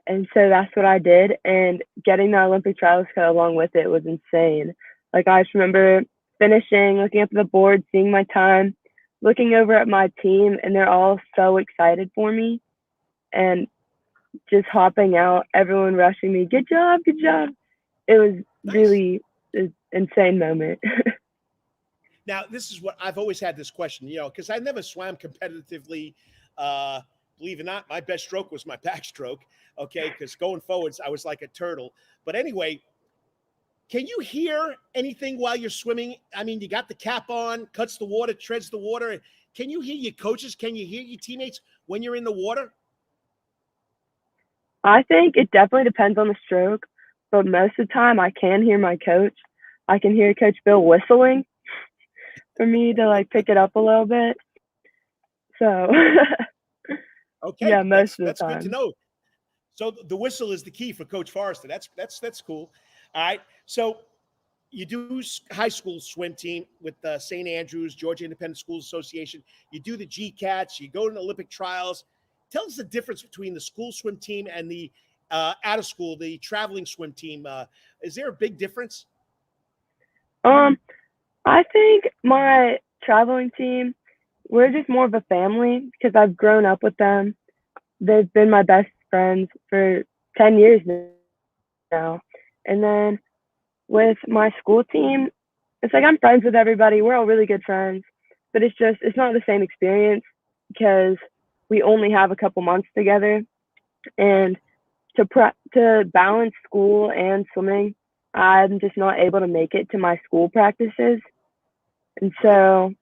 And so that's what I did. And getting the Olympic trials cut along with it was insane. Like, I just remember finishing, looking up at the board, seeing my time, looking over at my team, and they're all so excited for me. And just hopping out, everyone rushing me, good job, good job. It was really an insane moment. Now, this is what I've always had this question, because I never swam competitively. believe it or not, my best stroke was my backstroke. Okay, because going forwards, I was like a turtle. But anyway, can you hear anything while you're swimming? I mean, you got the cap on, cuts the water, treads the water. Can you hear your coaches? Can you hear your teammates when you're in the water? I think it definitely depends on the stroke, but most of the time I can hear my coach. I can hear Coach Bill whistling for me to like pick it up a little bit. So Okay, yeah, most of the that's time. good to know. So the whistle is the key for Coach Forrester. That's cool. All right. So you do high school swim team with St. Andrews, Georgia Independent Schools Association. You do the GCATs. You go to the Olympic trials. Tell us the difference between the school swim team and the out of school, the traveling swim team. Is there a big difference? I think my traveling team, we're just more of a family because I've grown up with them. They've been my best friends for 10 years now. And then with my school team, it's like I'm friends with everybody. We're all really good friends, but it's not the same experience because we only have a couple months together. And to balance school and swimming, I'm just not able to make it to my school practices. And so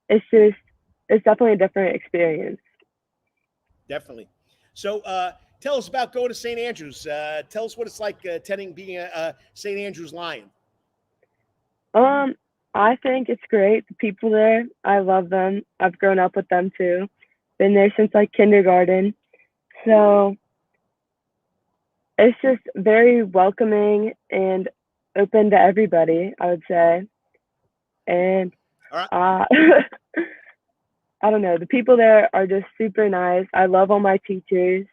it's definitely a different experience. Definitely. So tell us about going to St. Andrews. Tell us what it's like being a St. Andrews Lion. I think it's great. The people there, I love them. I've grown up with them too. Been there since like kindergarten. So it's just very welcoming and open to everybody, I would say. And All right. I don't know. The people there are just super nice. I love all my teachers,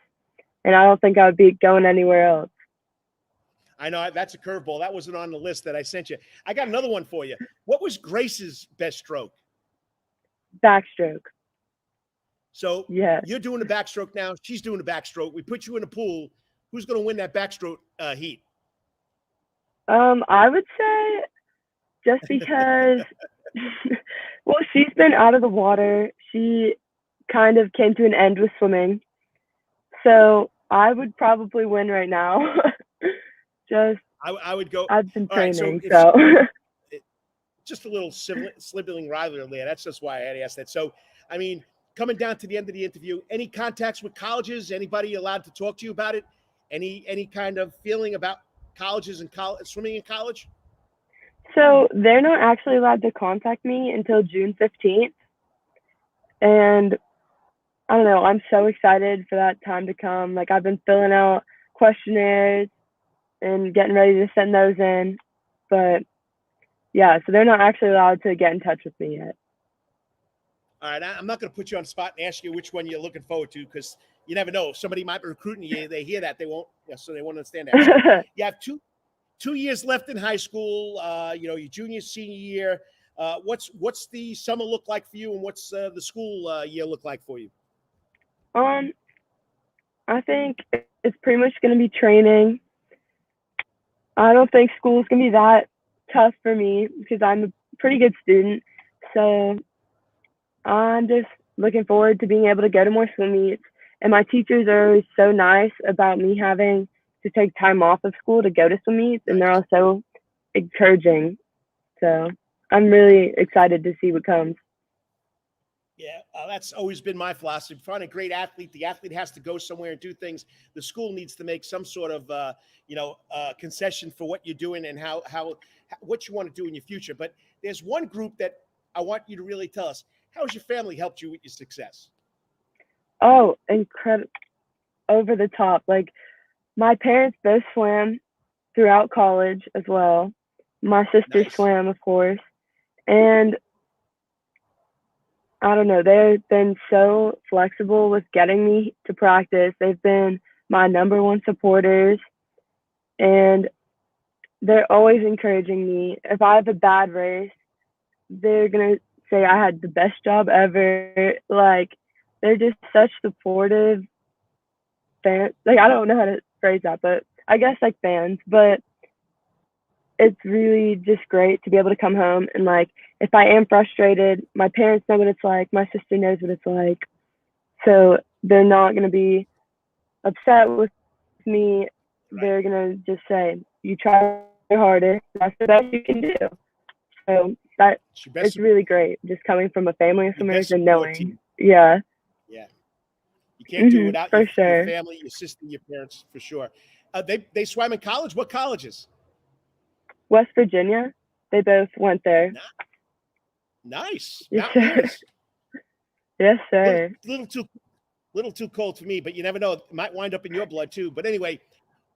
and I don't think I would be going anywhere else. I know that's a curveball. That wasn't on the list that I sent you. I got another one for you. What was Grace's best stroke? Backstroke. So yeah, you're doing the backstroke now. She's doing the backstroke. We put you in a pool. Who's going to win that backstroke heat? I would say just because, well, she's been out of the water. She kind of came to an end with swimming. So I would probably win right now. I would go. I've been training, right, so. Just a little sibling rivalry there. That's just why I had asked that. So, I mean, coming down to the end of the interview, any contacts with colleges? Anybody allowed to talk to you about it? Any kind of feeling about colleges and swimming in college? So they're not actually allowed to contact me until June 15th. And I don't know, I'm so excited for that time to come. Like I've been filling out questionnaires and getting ready to send those in. But yeah, so they're not actually allowed to get in touch with me yet. All right, I'm not going to put you on the spot and ask you which one you're looking forward to because you never know. Somebody might be recruiting you. They hear that. They won't. So they won't understand that. So you have two years left in high school. Your junior, senior year. What's the summer look like for you, and what's the school year look like for you? I think it's pretty much going to be training. I don't think school's going to be that tough for me because I'm a pretty good student. So I'm just looking forward to being able to go to more swim meets. And my teachers are always so nice about me having to take time off of school to go to swim meets, and they're also encouraging. So I'm really excited to see what comes. Yeah, that's always been my philosophy. Find a great athlete. The athlete has to go somewhere and do things. The school needs to make some sort of, concession for what you're doing and what you want to do in your future. But there's one group that I want you to really tell us. How has your family helped you with your success? Oh, incredible. Over the top. Like my parents both swam throughout college as well. My sister swam, of course. And I don't know, they've been so flexible with getting me to practice. They've been my number one supporters, and they're always encouraging me. If I have a bad race, they're going to say I had the best job ever. Like, they're just such supportive fans. Like, I don't know how to phrase that, but I guess like fans. But it's really just great to be able to come home and like, if I am frustrated, my parents know what it's like. My sister knows what it's like. So they're not going to be upset with me. They're going to just say, you try your hardest. That's the best you can do. So that it's really great just coming from a family of swimmers and knowing. Yeah. Yeah. You can't do it without for your sure. family, your sister, your parents, for sure. They swam in college? What colleges? West Virginia. They both went there. Nice. Yes, sir. Yes, sir. Little too cold for me, but you never know. It might wind up in your blood too. But anyway,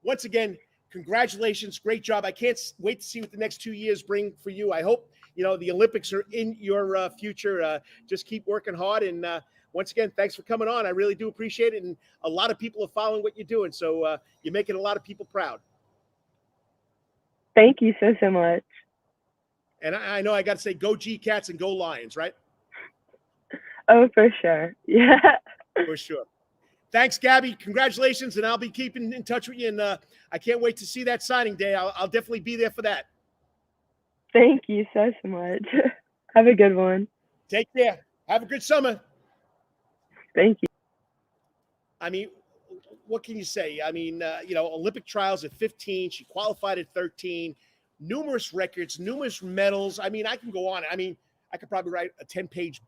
once again, congratulations. Great job. I can't wait to see what the next 2 years bring for you. I hope, the Olympics are in your future. Just keep working hard. And once again, thanks for coming on. I really do appreciate it. And a lot of people are following what you're doing. So you're making a lot of people proud. Thank you so much. And I know I got to say, go GCATs and go Lions, right? Oh, for sure. Yeah. For sure. Thanks, Gabby. Congratulations. And I'll be keeping in touch with you. And I can't wait to see that signing day. I'll definitely be there for that. Thank you so much. Have a good one. Take care. Have a good summer. Thank you. I mean, what can you say? I mean, Olympic trials at 15. She qualified at 13. Numerous records, numerous medals. I mean, I can go on. I mean, I could probably write a 10-page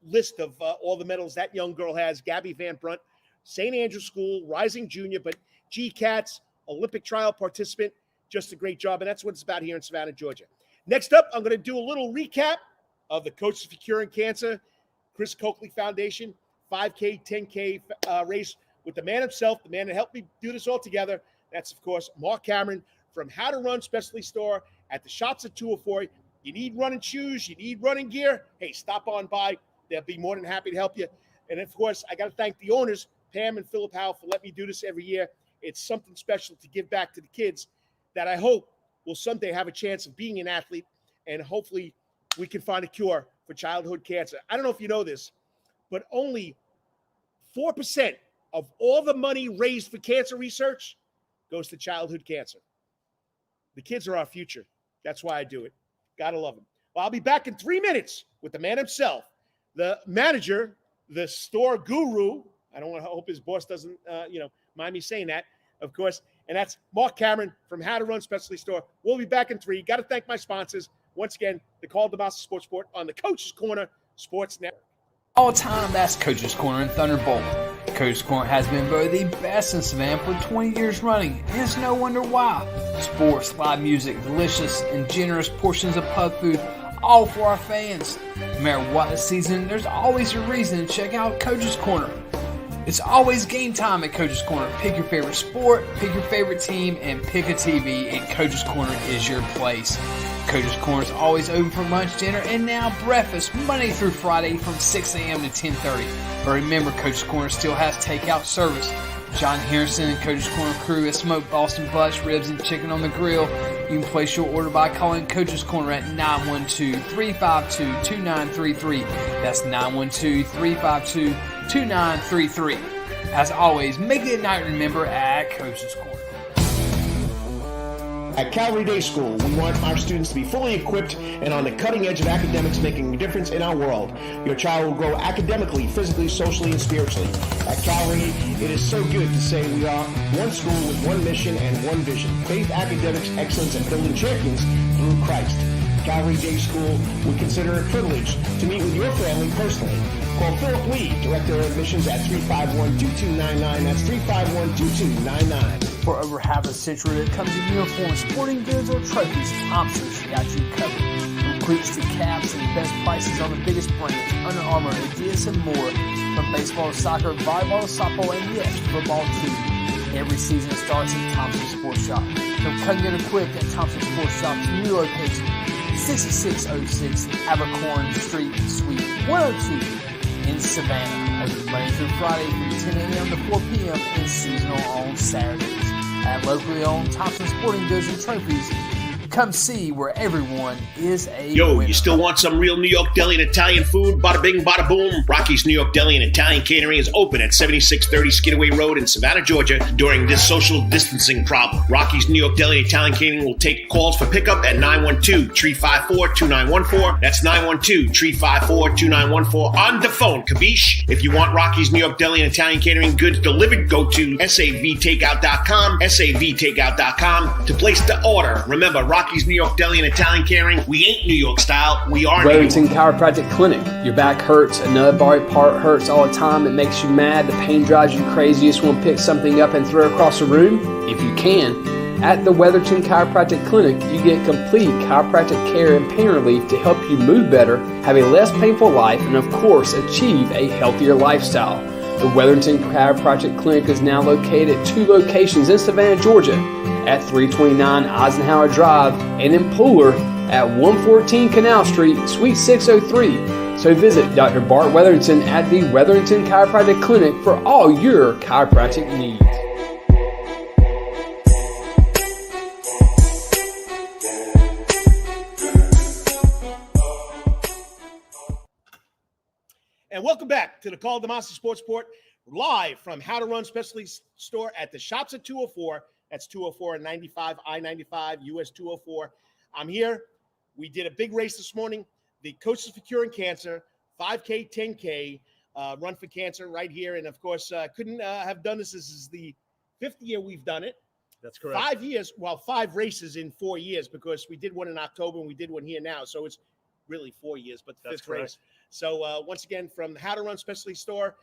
list of all the medals that young girl has. Gabby Van Brunt, St. Andrews School, rising junior, but GCATs, Olympic trial participant. Just a great job. And that's what it's about here in Savannah, Georgia. Next up, I'm going to do a little recap of the Coaches for Curing Cancer, Chris Cokley Foundation, 5K, 10K race with the man himself, the man that helped me do this all together. That's, of course, Marc Cameron from How to Run Specialty Store at the shops at 204. You need running shoes, you need running gear. Hey, stop on by. They'll be more than happy to help you. And, of course, I got to thank the owners, Pam and Philip Howe, for letting me do this every year. It's something special to give back to the kids that I hope will someday have a chance of being an athlete, and hopefully we can find a cure for childhood cancer. I don't know if you know this, but only 4% of all the money raised for cancer research goes to childhood cancer. The kids are our future. That's why I do it. Gotta love them. Well, I'll be back in 3 minutes with the man himself, the manager, the store guru. I hope his boss doesn't, mind me saying that, of course. And that's Marc Cameron from How to Run Specialty Store. We'll be back in 3. Got to thank my sponsors. Once again, the Karl DeMasi Sports Sport on the Coach's Corner Sports Network. All time, that's Coach's Corner and Thunderbolt. Coach's Corner has been voted the best in Savannah for 20 years running, and it's no wonder why. Sports, live music, delicious and generous portions of pub food, all for our fans. No matter what the season, there's always a reason to check out Coach's Corner. It's always game time at Coach's Corner. Pick your favorite sport, pick your favorite team, and pick a TV, and Coach's Corner is your place. Coach's Corner is always open for lunch, dinner, and now breakfast, Monday through Friday from 6 a.m. to 10:30. But remember, Coach's Corner still has takeout service. John Harrison and Coach's Corner crew has smoked Boston butts, ribs, and chicken on the grill. You can place your order by calling Coach's Corner at 912-352-2933. That's 912-352-2933. As always, make it a night to remember at Coach's Corner. At Calvary Day School, we want our students to be fully equipped and on the cutting edge of academics, making a difference in our world. Your child will grow academically, physically, socially, and spiritually. At Calvary, it is so good to say we are one school with one mission and one vision: faith, academics, excellence, and building champions through Christ. Calvary Day School would consider it a privilege to meet with your family personally. Call Philip Lee, Director of Admissions, at 351-2299. That's 351-2299. For over half a century, when it comes to uniforms, sporting goods, or trophies, Thompson's got you covered. From cleats to caps and best prices on the biggest brands, Under Armour, Adidas, and more. From baseball to soccer, volleyball to softball, and yes, football too. Every season starts at Thompson's Sports Shop. From come get equipped at Thompson's Sports Shop's new location, 6606 Abercorn Street, Suite 102 in Savannah. Open Monday through Friday from 10 a.m. to 4 p.m. and seasonal on Saturdays. At locally owned Thompson Sporting Goods and Trophies, Come see where everyone is a Yo, winner. you still want some real New York deli and Italian food? Bada bing, bada boom. Rocky's New York Deli and Italian Catering is open at 7630 Skidaway Road in Savannah, Georgia during this social distancing problem. Rocky's New York Deli and Italian Catering will take calls for pickup at 912-354-2914. That's 912-354-2914 on the phone, capiche? If you want Rocky's New York Deli and Italian Catering goods delivered, go to savtakeout.com, savtakeout.com to place the order. Remember, Rocky's New York Deli and Italian Catering, we ain't New York style, we are New York. Wetherington Chiropractic Clinic. Your back hurts, another body part hurts all the time. It makes you mad. The pain drives you crazy. You just want to pick something up and throw it across the room. If you can, at the Wetherington Chiropractic Clinic, you get complete chiropractic care and pain relief to help you move better, have a less painful life, and of course, achieve a healthier lifestyle. The Wetherington Chiropractic Clinic is now located at 2 locations in Savannah, Georgia, at 329 Eisenhower Drive and in Pooler at 114 Canal Street, Suite 603. So visit Dr. Bart Wetherington at the Wetherington Chiropractic Clinic for all your chiropractic needs. And welcome back to the Karl DeMasi Sports Report, live from How to Run Specialty Store at the Shops at 204. That's 204 and 95, I-95, US 204. I'm here. We did a big race this morning, the Coaches for Curing Cancer, 5K, 10K, Run for Cancer right here. And, of course, couldn't have done this. This is the 5th year we've done it. That's correct. 5 years, well, 5 races in 4 years because we did one in October and we did one here now. So it's really 4 years, but the 5th race. So once again, from How to Run Specialty Store,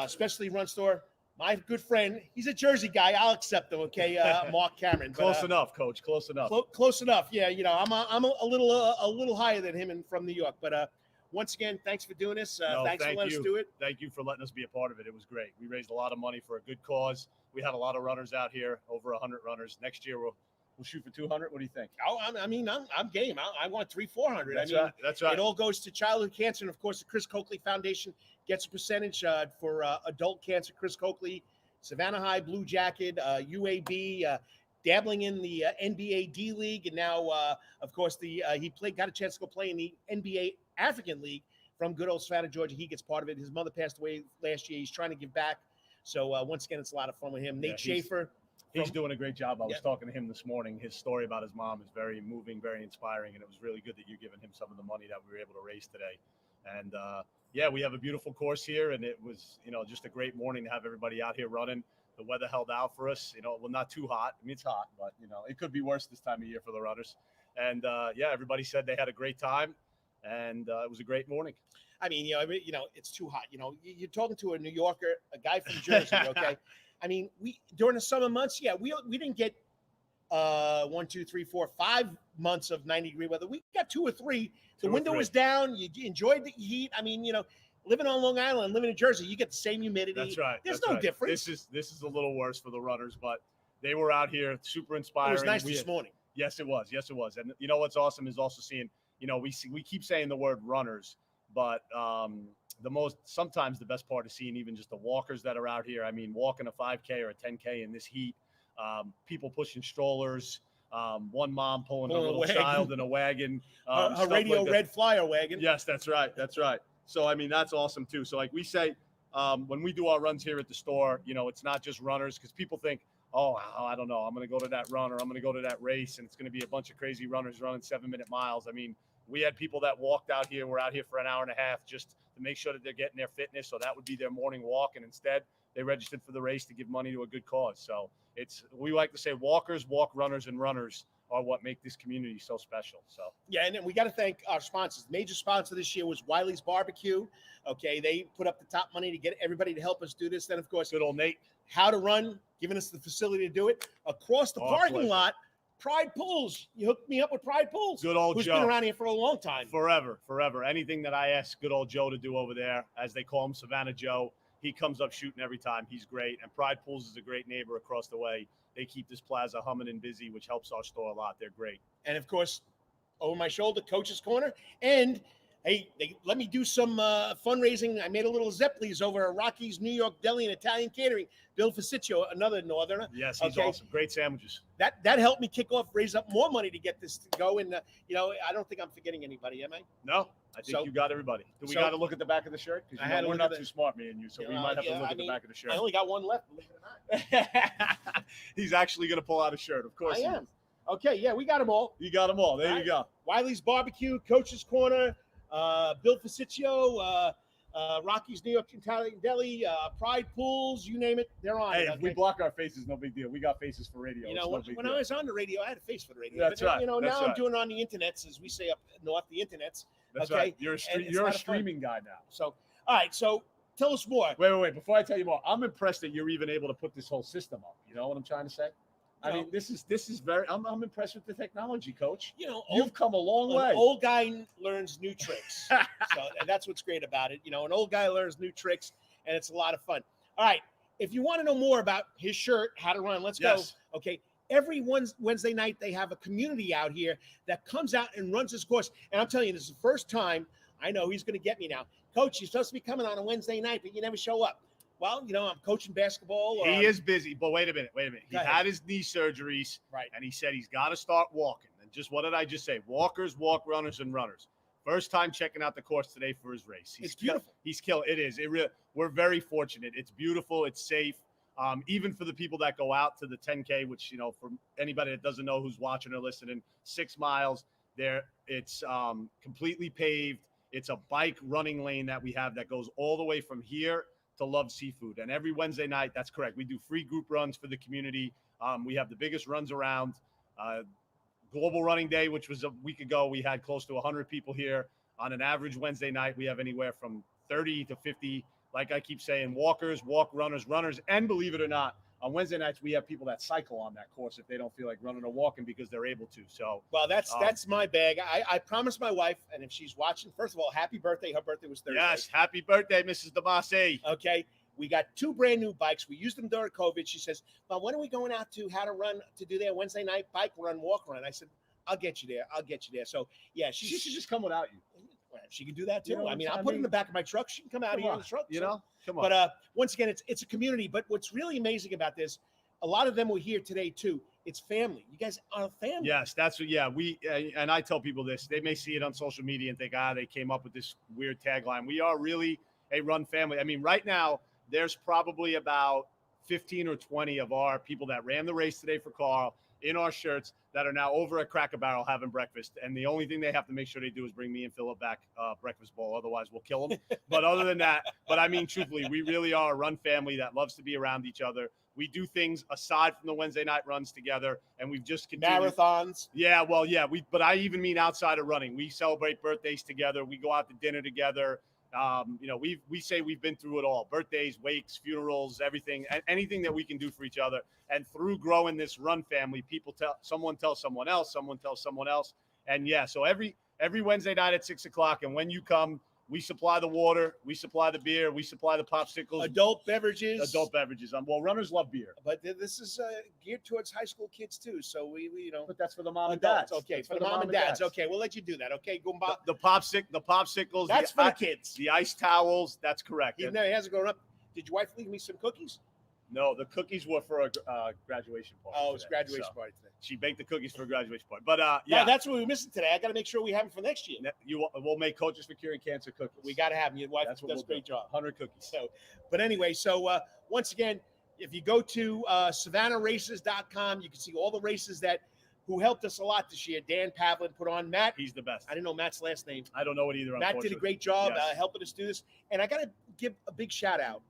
Specialty Run Store, my good friend, he's a Jersey guy. I'll accept him, okay, Marc Cameron. Close enough, Coach. Close enough. Close enough. Yeah, you know, I'm a little higher than him and from New York. But once again, thanks for doing this. Thanks for letting us do it. Thank you for letting us be a part of it. It was great. We raised a lot of money for a good cause. We had a lot of runners out here, over 100 runners. Next year we'll shoot for 200. What do you think? Oh, I'm game. I want 300-400. That's right. It all goes to childhood cancer, and of course, the Chris Cokley Foundation gets a percentage for adult cancer. Chris Cokley, Savannah High Blue Jacket, UAB, dabbling in the NBA D League, and now, of course, he got a chance to go play in the NBA African League from good old Savannah, Georgia. He gets part of it. His mother passed away last year. He's trying to give back. So once again, it's a lot of fun with him. Nate Schaefer. He's doing a great job. I was talking to him this morning. His story about his mom is very moving, very inspiring, and it was really good that you're giving him some of the money that we were able to raise today. And we have a beautiful course here, and it was, just a great morning to have everybody out here running. The weather held out for us, well, not too hot. I mean, it's hot, but it could be worse this time of year for the runners. And everybody said they had a great time, and it was a great morning. I mean, it's too hot. You're talking to a New Yorker, a guy from Jersey, okay? I mean, we during the summer months, we didn't get 1, 2, 3, 4, 5 months of 90-degree weather. We got 2 or 3. The window was down. You enjoyed the heat. I mean, living on Long Island, living in Jersey, you get the same humidity. That's right. There's no difference. This is a little worse for the runners, but they were out here, super inspiring. It was nice this morning. Yes, it was. And what's awesome is also seeing, we keep saying the word runners, but sometimes the best part is seeing even just the walkers that are out here. I mean, walking a 5K or a 10K in this heat, people pushing strollers, one mom pulling a little child in a wagon. A Radio Red Flyer wagon. Yes, that's right. So, I mean, that's awesome too. So like we say, when we do our runs here at the store, it's not just runners, because people think, oh, I don't know, I'm going to go to that run or I'm going to go to that race and it's going to be a bunch of crazy runners running 7-minute miles. I mean, we had people that walked out here. We're out here for an hour and a half just to make sure that they're getting their fitness. So that would be their morning walk. And instead they registered for the race to give money to a good cause. So we like to say walkers, walk runners, and runners are what make this community so special. So, yeah. And then we got to thank our sponsors. The major sponsor this year was Wiley's Barbecue. Okay. They put up the top money to get everybody to help us do this. Then of course, good old Nate, How to Run, giving us the facility to do it across the parking lot. Pride Pools. You hooked me up with Pride Pools. Good old Who's Joe. Been around here for a long time. Forever. Anything that I ask good old Joe to do over there, as they call him, Savannah Joe, he comes up shooting every time. He's great. And Pride Pools is a great neighbor across the way. They keep this plaza humming and busy, which helps our store a lot. They're great. And, of course, over my shoulder, Coach's Corner. And Hey, they let me do some fundraising. I made a little Zeppelis over at Rocky's New York Deli and Italian Catering. Bill Faciccio, another Northerner. Yes, he's Okay. awesome. Great sandwiches. That helped me kick off, raise up more money to get this to go. And I don't think I'm forgetting anybody, am I? No, I think So- you got everybody. Do we so- got to look at the back of the shirt? Because I had to we're look not at too smart, me and you, so we might have to look at the back of the shirt. I only got one left, believe it or not. He's actually going to pull out a shirt, of course. I he am. is. Okay, yeah, we got them all. You got them all. There All you right. go. Wiley's Barbecue, Coach's Corner, Bill Faciccio, Rocky's New York Italian Deli, Pride Pools, you name it, they're on Hey, it. if we block our faces, no big deal. We got faces for radio. You It's know, no big when deal. I was on the radio, I had a face for the radio. That's but, right. Now That's I'm right. doing it on the internets, as we say up north, the internets. That's okay. right. You're And it's a a lot of fun. streaming guy now. So, all right. So, tell us more. Wait. Before I tell you more, I'm impressed that you're even able to put this whole system up. You know what I'm trying to say? I No. mean, this is very. I'm impressed with the technology, Coach. You know, You've come a long an way. old guy learns new tricks. So that's what's great about it. You know, an old guy learns new tricks, and it's a lot of fun. All right. If you want to know more about his shirt, How to Run, let's Yes. go. Okay. Every Wednesday night, they have a community out here that comes out and runs this course. And I'm telling you, this is the first time. I know he's going to get me now. Coach, you're supposed to be coming on a Wednesday night, but you never show up. Well, I'm coaching basketball. Or He is busy, but wait a minute. He Go ahead. had his knee surgeries, Right. and he said he's got to start walking. And just what did I just say? Walkers, walk runners, and runners. First time checking out the course today for his race. It's beautiful. He's killed. It is. We're very fortunate. It's beautiful. It's safe. Even for the people that go out to the 10K, which, for anybody that doesn't know who's watching or listening, 6 miles there. It's completely paved. It's a bike running lane that we have that goes all the way from here to Love Seafood. And every Wednesday night, that's correct. We do free group runs for the community. We have the biggest runs around. Global Running Day, which was a week ago, we had close to 100 people here. On an average Wednesday night, we have anywhere from 30 to 50, like I keep saying, walkers, walk runners, and believe it or not, on Wednesday nights, we have people that cycle on that course if they don't feel like running or walking because they're able to. So, Well, that's my bag. I promised my wife, and if she's watching, first of all, happy birthday. Her birthday was Thursday. yes, happy birthday, Mrs. DeMasi. Okay. We got 2 brand new bikes. We used them during COVID. She says, well, when are we going out to How to Run to do that Wednesday night bike run, walk run? I said, I'll get you there. So, yeah, She should just come without you. she can do that too. You know, I mean, I I'll put it in mean, the back of my truck. She can come out Come here in on, the truck. you so- know? Come on. But once again, it's a community. But what's really amazing about this, a lot of them were here today too. It's family. You guys are a family. Yes, that's what. Yeah, we and I tell people this. They may see it on social media and think, they came up with this weird tagline. We are really a run family. I mean, right now there's probably about 15 or 20 of our people that ran the race today for Carl in our shirts that are now over at Cracker Barrel having breakfast. And the only thing they have to make sure they do is bring me and Philip back breakfast bowl. Otherwise, we'll kill them. But other than that, I mean, truthfully, we really are a run family that loves to be around each other. We do things aside from the Wednesday night runs together, and we've just continued. Marathons. Yeah, well, yeah. But I even mean outside of running. We celebrate birthdays together. We go out to dinner together. We say we've been through it all: birthdays, wakes, funerals, everything, anything that we can do for each other. And through growing this run family, someone tells someone else, and yeah. So every Wednesday night at 6:00, and when you come, we supply the water, we supply the beer, we supply the popsicles, Adult beverages. Well, runners love beer, But this is geared towards high school kids too. So we but that's for the mom and adults. dads. Okay, That's for the mom and dads. Okay, we'll let you do that. Okay, Goomba. The popsicles. That's for the kids. The ice towels. That's correct. Even though he hasn't grown up. Did your wife leave me some cookies? No, the cookies were for a graduation party. Oh, it's today, graduation so party today. She baked the cookies for a graduation party. But Yeah, yeah, that's what we're missing today. I got to make sure we have them for next year. we'll make Coaches for Curing Cancer cookies. We got to have them. Your wife That's what does a we'll great do. job. 100 cookies. So, but anyway, once again, if you go to SavannahRaces.com, you can see all the races who helped us a lot this year. Dan Pavlin put on. Matt, He's the best. I didn't know Matt's last name. I don't know it either. Matt did a unfortunately. great job Yes. helping us do this. And I got to give a big shout out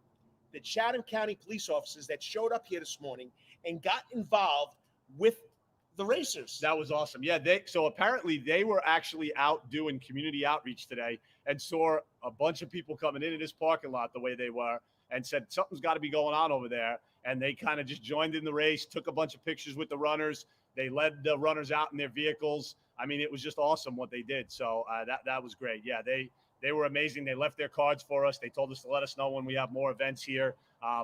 the Chatham County police officers that showed up here this morning and got involved with the racers. That was awesome. Yeah, so apparently they were actually out doing community outreach today and saw a bunch of people coming into this parking lot the way they were and said something's got to be going on over there. And they kind of just joined in the race, took a bunch of pictures with the runners. They led the runners out in their vehicles. I mean, it was just awesome what they did. So that was great. Yeah, they were amazing. They left their cards for us. They told us to let us know when we have more events here.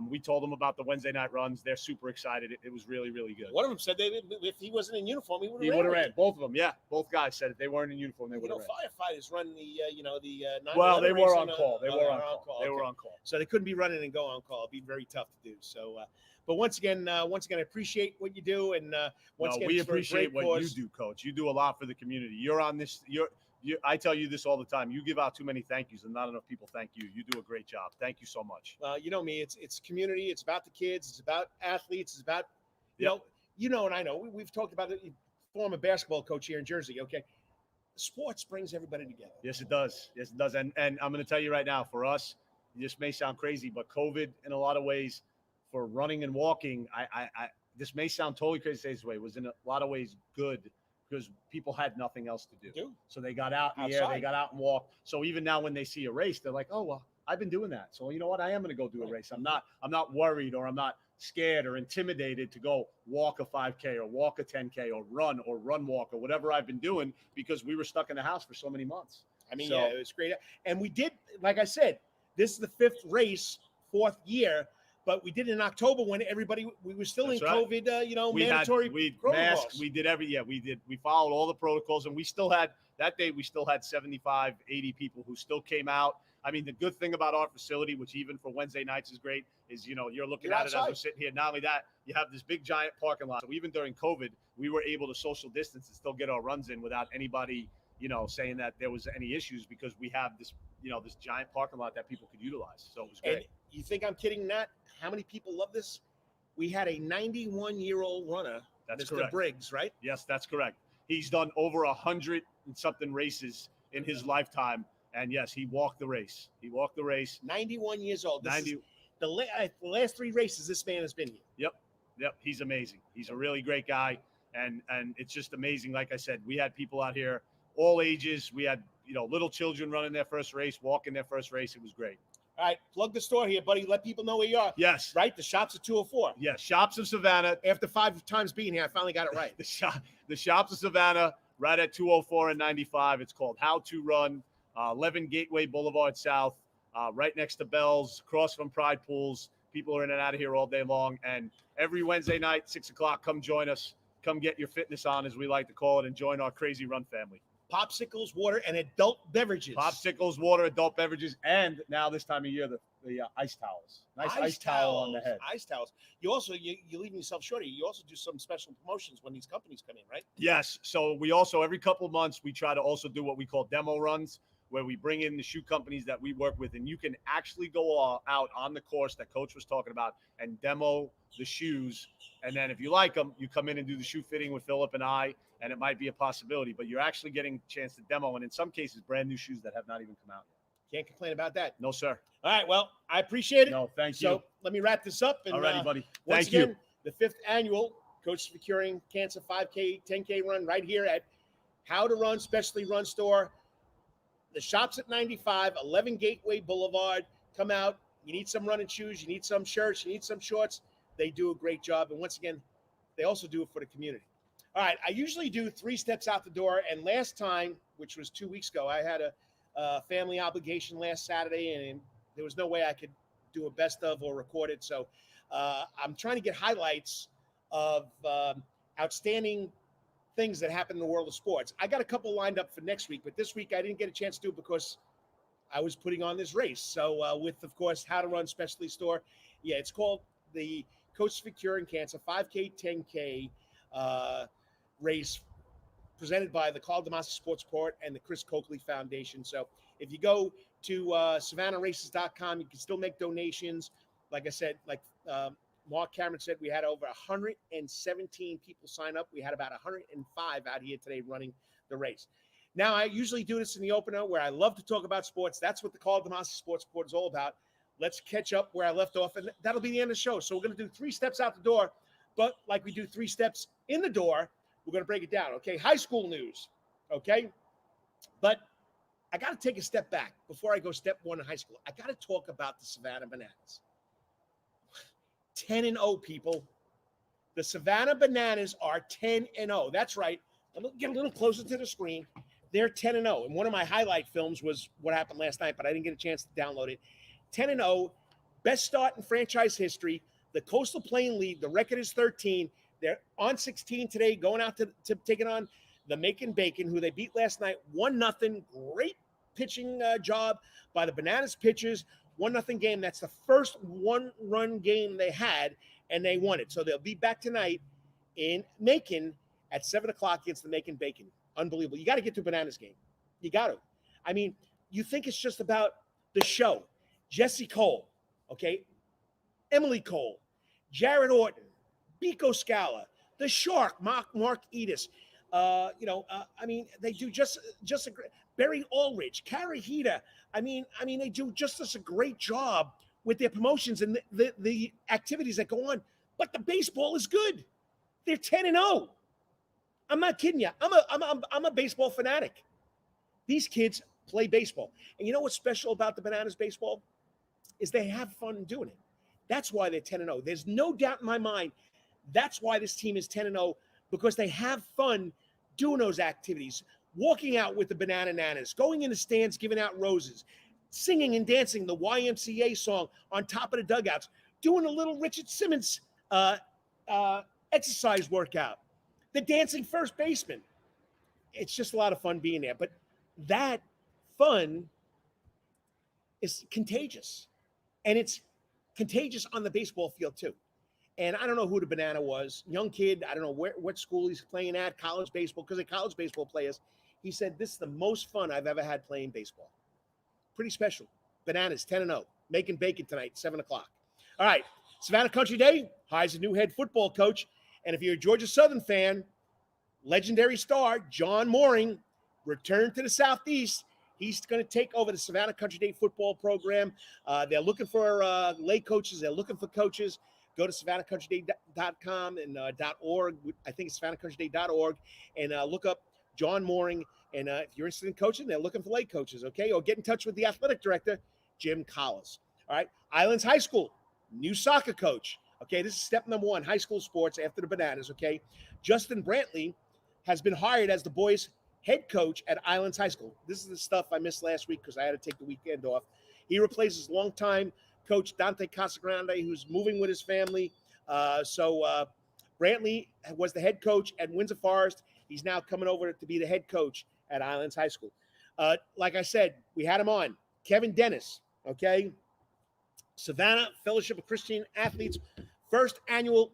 We told them about the Wednesday night runs. They're super excited. It was really, really good. One of them said if he wasn't in uniform, he would He would have ran. ran. Both of them, yeah. Both guys said if they weren't in uniform, they would have ran. Firefighters run the 9/11 Well, they race were on call. They were on call. They Okay. were on call. So they couldn't be running and go on call. It'd be very tough to do. So, but once again, I appreciate what you do, and once again, we it's for a appreciate great what cause. you do, Coach. You do a lot for the community. You're on this. I tell you this all the time. You give out too many thank yous, and not enough people thank you. You do a great job. Thank you so much. You know me. It's community. It's about the kids. It's about athletes. It's about Yep. and I know we've talked about it. Former basketball coach here in Jersey. Okay, sports brings everybody together. Yes, it does. Yes, it does. And I'm going to tell you right now, for us, this may sound crazy, but COVID, in a lot of ways, for running and walking, this may sound totally crazy to say this way, was in a lot of ways good because people had nothing else to do. So they got out in the air, they got out and walked. So even now when they see a race, they're like, oh, well, I've been doing that. So you know what? I am going to go do a race. I'm not worried, or I'm not scared or intimidated to go walk a 5K or walk a 10K or run walk or whatever I've been doing because we were stuck in the house for so many months. I mean, yeah, it was great. And we did, like I said, this is the 5th race, 4th year, but we did it in October when we were still in COVID, mandatory protocols. Masks, we did we followed all the protocols, and we still had 75, 80 people who still came out. I mean, the good thing about our facility, which even for Wednesday nights is great, is, you're looking at it as we're sitting here. Not only that, you have this big giant parking lot. So even during COVID, we were able to social distance and still get our runs in without anybody, saying that there was any issues, because we have this, this giant parking lot that people could utilize. So it was great. And you think I'm kidding not? How many people love this? We had a 91-year-old runner, That's Mr. correct. Briggs, right? Yes, that's correct. He's done over 100 and something races in his lifetime. And yes, he walked the race. 91 years old. This 90. is the last 3 races this man has been here. Yep. He's amazing. He's a really great guy. And it's just amazing. Like I said, we had people out here, all ages. We had, little children running their first race, walking their first race. It was great. All right, plug the store here, buddy. Let people know where you are. Yes. Right? The shop's at 204. Yes. Shops of Savannah. After 5 times being here, I finally got it right. The Shops of Savannah, right at 204 and 95. It's called How to Run, 11 Gateway Boulevard South, right next to Bell's, across from Pride Pools. People are in and out of here all day long. And every Wednesday night, 6 o'clock, come join us. Come get your fitness on, as we like to call it, and join our crazy run family. Popsicles, water, and adult beverages. Popsicles, water, adult beverages, and now this time of year, the ice towels. Nice ice towel on the head. Ice towels. You also, you're leaving yourself short. You also do some special promotions when these companies come in, right? Yes. So we also, every couple of months, we try to also do what we call demo runs, where we bring in the shoe companies that we work with, and you can actually go out on the course that Coach was talking about and demo the shoes. And then if you like them, you come in and do the shoe fitting with Philip and I, and it might be a possibility, but you're actually getting a chance to demo, and in some cases, brand new shoes that have not even come out yet. Can't complain about that. No, sir. All right, well, I appreciate it. No, thank you. So let me wrap this up. And, all righty, buddy. Once Thank again, the 5th annual Coaches for Curing Cancer 5K, 10K run right here at How to Run Specialty Run Store. The shop's at 95, 11 Gateway Boulevard. Come out. You need some running shoes. You need some shirts. You need some shorts. They do a great job. And once again, they also do it for the community. All right, I usually do 3 steps out the door. And last time, which was 2 weeks ago, I had a family obligation last Saturday, and there was no way I could do a best of or record it. So I'm trying to get highlights of outstanding things that happen in the world of sports. I got a couple lined up for next week, but this week I didn't get a chance to do it because I was putting on this race. So with, of course, How to Run Specialty Store. Yeah, it's called the Coaches for Curing Cancer 5K, 10K race presented by the Karl DeMasi Sports Report and the Chris Cokley Foundation. So if you go to SavannahRaces.com, you can still make donations. Like I said, like Marc Cameron said, we had over 117 people sign up. We had about 105 out here today running the race. Now, I usually do this in the opener where I love to talk about sports. That's what the Karl DeMasi Sports Report is all about. Let's catch up where I left off, and that'll be the end of the show. So we're going to do 3 steps out the door, but like we do 3 steps in the door, we're going to break it down, okay? High school news, okay? But I got to take a step back before I go step 1 in high school. I got to talk about the Savannah Bananas. 10-0, people. The Savannah Bananas are 10-0. That's right. Get a little closer to the screen. They're 10-0. And one of my highlight films was what happened last night, but I didn't get a chance to download it. 10-0, Best start in franchise history. The Coastal Plain lead. The record is 13. They're on 16 today, going out to take it on the Macon Bacon, who they beat last night 1-0. Great pitching job by the Bananas pitchers. 1-0 game. That's the first one-run game they had, and they won it. So they'll be back tonight in Macon at 7 o'clock against the Macon Bacon. Unbelievable. You got to get to a Bananas game. You got to. I mean, you think it's just about the show. Jesse Cole, okay? Emily Cole, Jared Orton, Biko Scala, the Shark, Marc Edis. I mean, they do just a great. Barry Ulrich, Carrie Heater. I mean, they do just a great job with their promotions and the activities that go on. But the baseball is good. They're 10-0. I'm not kidding you. I'm a baseball fanatic. These kids play baseball. And you know what's special about the Bananas baseball? Is they have fun doing it. That's why they're 10-0. There's no doubt in my mind that's why this team is 10-0, because they have fun doing those activities, walking out with the Banana Nanas, going in the stands, giving out roses, singing and dancing the YMCA song on top of the dugouts, doing a little Richard Simmons exercise workout, the dancing first baseman. It's just a lot of fun being there. But that fun is contagious. And it's contagious on the baseball field too. And I don't know who the Banana was. Young kid. I don't know what school he's playing at, college baseball, because they're college baseball players. He said, this is the most fun I've ever had playing baseball. Pretty special. Bananas, 10-0. Macon Bacon tonight, 7 o'clock. All right. Savannah Country Day hires a new head football coach. And if you're a Georgia Southern fan, legendary star John Mooring returned to the Southeast. He's going to take over the Savannah Country Day football program. They're looking for lay coaches. They're looking for coaches. Go to SavannahCountryDay.com and .org. I think it's SavannahCountryDay.org, and look up John Mooring. And if you're interested in coaching, they're looking for lay coaches, okay? Or get in touch with the athletic director, Jim Collis. All right. Islands High School, new soccer coach. Okay, this is step number 1, high school sports after the Bananas, okay? Justin Brantley has been hired as the boys' head coach at Islands High School. This is the stuff I missed last week because I had to take the weekend off. He replaces longtime coach Dante Casagrande, who's moving with his family. Brantley was the head coach at Windsor Forest. He's now coming over to be the head coach at Islands High School. Like I said, we had him on. Kevin Dennis, okay? Savannah Fellowship of Christian Athletes, first annual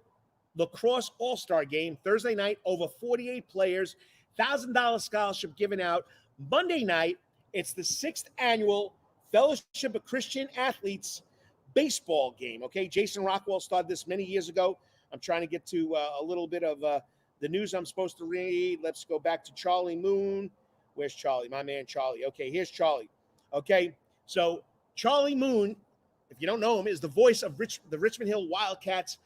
lacrosse all-star game, Thursday night, over 48 players, $1,000 scholarship given out. Monday night, it's the 6th annual Fellowship of Christian Athletes baseball game, okay? Jason Rockwell started this many years ago. I'm trying to get to a little bit of the news I'm supposed to read. Let's go back to Charlie Moon. Where's Charlie? My man Charlie. Okay, here's Charlie. Okay, so Charlie Moon, if you don't know him, is the voice of the Richmond Hill Wildcats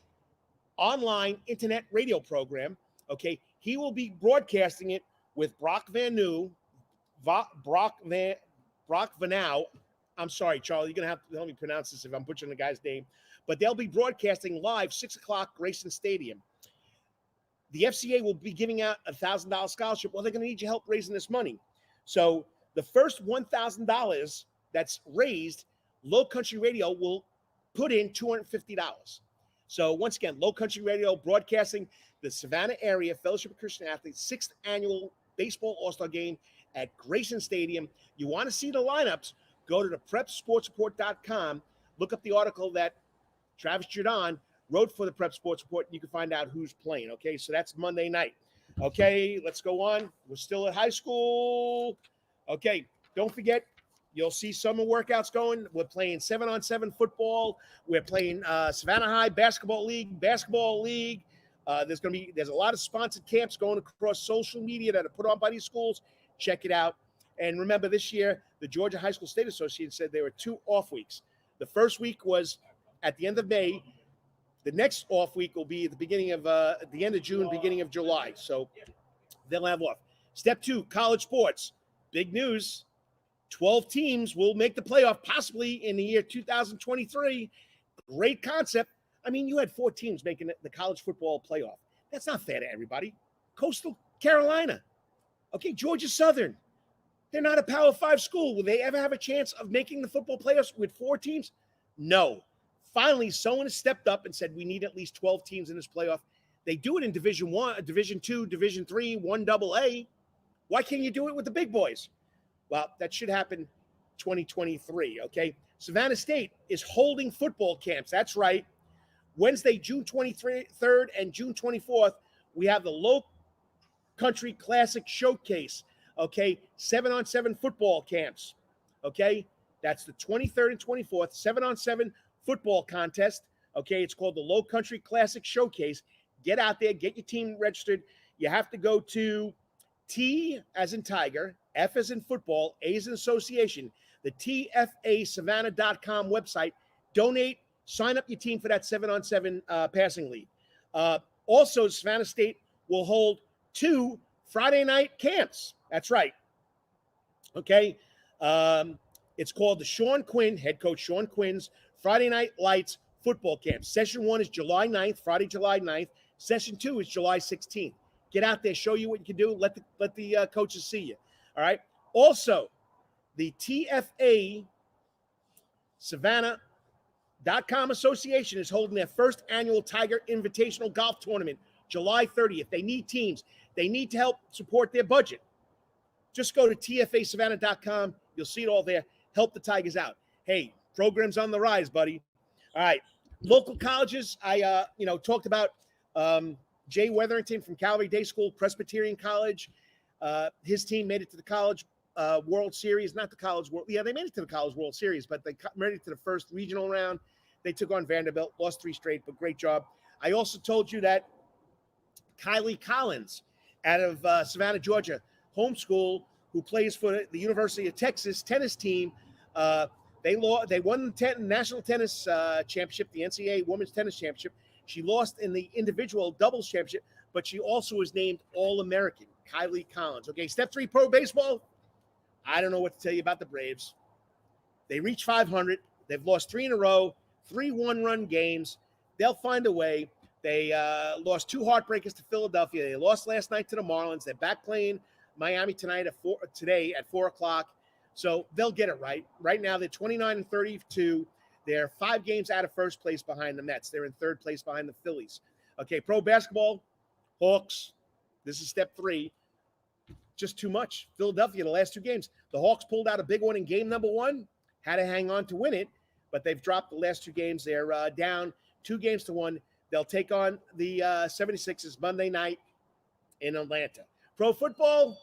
online internet radio program. Okay, he will be broadcasting it with Brock Van Now. I'm sorry, Charlie, you're going to have to help me pronounce this if I'm butchering the guy's name. But they'll be broadcasting live, 6 o'clock, Grayson Stadium. The FCA will be giving out a $1,000 scholarship. Well, they're going to need your help raising this money. So the first $1,000 that's raised, Low Country Radio will put in $250. So once again, Low Country Radio broadcasting the Savannah area Fellowship of Christian Athletes 6th annual baseball all-star game at Grayson Stadium. You want to see the lineups, go to the prepsportsreport.com, look up the article that Travis Jordan wrote for the Prep Sports Report, and you can find out who's playing, okay? So that's Monday night. Okay, let's go on. We're still at high school. Okay, don't forget, you'll see summer workouts going. We're playing 7-on-7 football. We're playing Savannah High Basketball League. There's a lot of sponsored camps going across social media that are put on by these schools. Check it out. And remember, this year, the Georgia High School State Association said there were 2 off weeks. The first week was at the end of May. The next off week will be at the end of June, beginning of July. So they'll have off. Step 2, college sports. Big news. 12 teams will make the playoff possibly in the year 2023. Great concept. I mean, you had 4 teams making the college football playoff. That's not fair to everybody. Coastal Carolina. Okay, Georgia Southern. They're not a Power 5 school. Will they ever have a chance of making the football playoffs with 4 teams? No. finally, someone has stepped up and said we need at least 12 teams in this playoff. They do it in Division 1, Division 2, Division 3, 1AA. Why can't you do it with the big boys? Well, that should happen 2023, okay? Savannah State is holding football camps. That's right. Wednesday, June 23rd and June 24th, we have the Low Country Classic Showcase, okay? 7-on-7 football camps, okay? That's the 23rd and 24th, 7-on-7 football contest, okay? It's called the Low Country Classic Showcase. Get out there, get your team registered. You have to go to T as in Tiger, F as in football, A as in association, the TFASavannah.com website. Donate, sign up your team for that 7-on-7 passing league. Also, Savannah State will hold 2 Friday night camps. That's right. Okay. It's called the Sean Quinn, head coach Sean Quinn's Friday Night Lights football camp. Session 1 is July 9th, Friday, July 9th. Session 2 is July 16th. Get out there, show you what you can do. Let the coaches see you. All right. Also, the TFA Savannah.com Association is holding their first annual Tiger Invitational Golf Tournament, July 30th. They need teams. They need to help support their budget. Just go to TFASavannah.com. You'll see it all there. Help the Tigers out. Hey, program's on the rise, buddy. All right. Local colleges, I talked about Jay Wetherington from Calvary Day School, Presbyterian College. His team made it to the College World Series, not the College World. Yeah, they made it to the College World Series, but they made it to the first regional round. They took on Vanderbilt, lost 3 straight, but great job. I also told you that Kylie Collins out of Savannah, Georgia, homeschool, who plays for the University of Texas tennis team. They won the National Tennis Championship, the NCAA Women's Tennis Championship. She lost in the individual doubles championship, but she also was named All-American, Kylie Collins. Okay, Step 3 pro baseball. I don't know what to tell you about the Braves. They reached 500. They've lost 3 in a row, 3 one-run games. They'll find a way. They lost 2 heartbreakers to Philadelphia. They lost last night to the Marlins. They're back playing Miami today at 4 o'clock. So they'll get it right. Right now, they're 29-32. They're 5 games out of first place behind the Mets. They're in 3rd place behind the Phillies. Okay, pro basketball, Hawks. This is Step 3. Just too much. Philadelphia, the last 2 games. The Hawks pulled out a big one in game number 1. Had to hang on to win it, but they've dropped the last 2 games. They're down 2-1. They'll take on the 76ers Monday night in Atlanta. Pro football,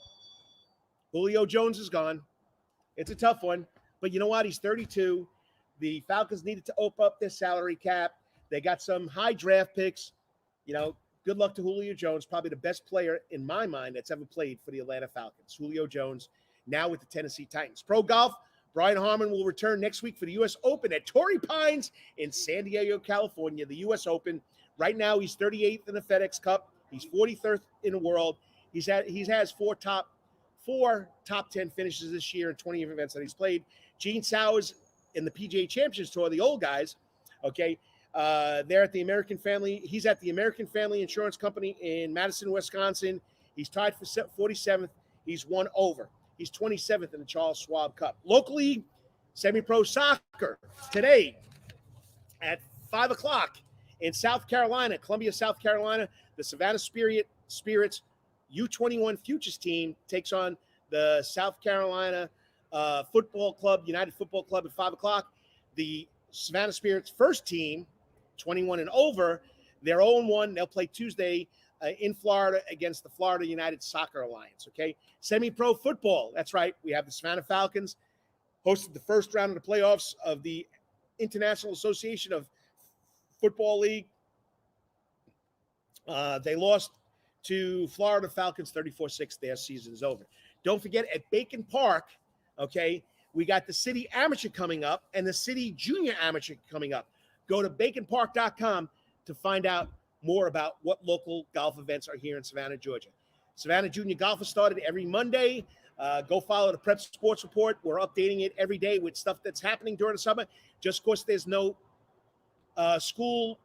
Julio Jones is gone. It's a tough one, but you know what? He's 32. The Falcons needed to open up their salary cap. They got some high draft picks. Good luck to Julio Jones, probably the best player in my mind that's ever played for the Atlanta Falcons. Julio Jones, now with the Tennessee Titans. Pro golf, Brian Harmon will return next week for the U.S. Open at Torrey Pines in San Diego, California. The U.S. Open. Right now, he's 38th in the FedEx Cup. He's 43rd in the world. He has 4 top 10 finishes this year in 20 events that he's played. Gene Sowers in the PGA Champions Tour, the old guys, okay, they're at the American Family. He's at the American Family Insurance Company in Madison, Wisconsin. He's tied for 47th. He's 1 over. He's 27th in the Charles Schwab Cup. Locally, semi-pro soccer today at 5 o'clock in South Carolina, Columbia, South Carolina. The Savannah Spirits U21 Futures team takes on the South Carolina Football Club, United Football Club at 5 o'clock. The Savannah Spirits first team, 21 and over, they're 0-1. They'll play Tuesday in Florida against the Florida United Soccer Alliance, okay? Semi-pro football, that's right. We have the Savannah Falcons, hosted the first round of the playoffs of the International Association of Football League. They lost to Florida Falcons 34-6. Their season is over. Don't forget, at Bacon Park, okay, we got the City Amateur coming up and the City Junior Amateur coming up. Go to baconpark.com to find out more about what local golf events are here in Savannah, Georgia. Savannah Junior Golf has started every Monday. Go follow the Prep Sports Report. We're updating it every day with stuff that's happening during the summer. Just because there's no school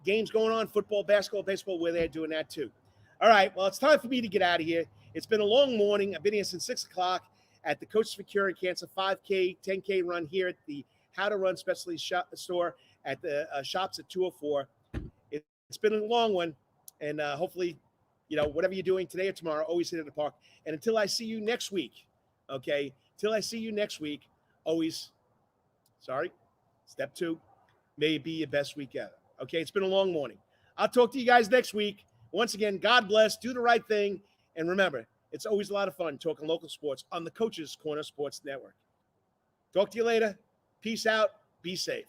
games going on, football, basketball, baseball, we're there doing that too. All right, well, it's time for me to get out of here. It's been a long morning. I've been here since 6 o'clock at the Coaches for Curing Cancer 5K, 10K run here at the How to Run Specialty store at the shops at 204. It's been a long one, and hopefully, whatever you're doing today or tomorrow, always hit it at the park. And until I see you next week, okay? Till I see you next week, always, step 2, may it be your best week ever. Okay, it's been a long morning. I'll talk to you guys next week. Once again, God bless, do the right thing, and remember, it's always a lot of fun talking local sports on the Coach's Corner Sports Network. Talk to you later. Peace out. Be safe.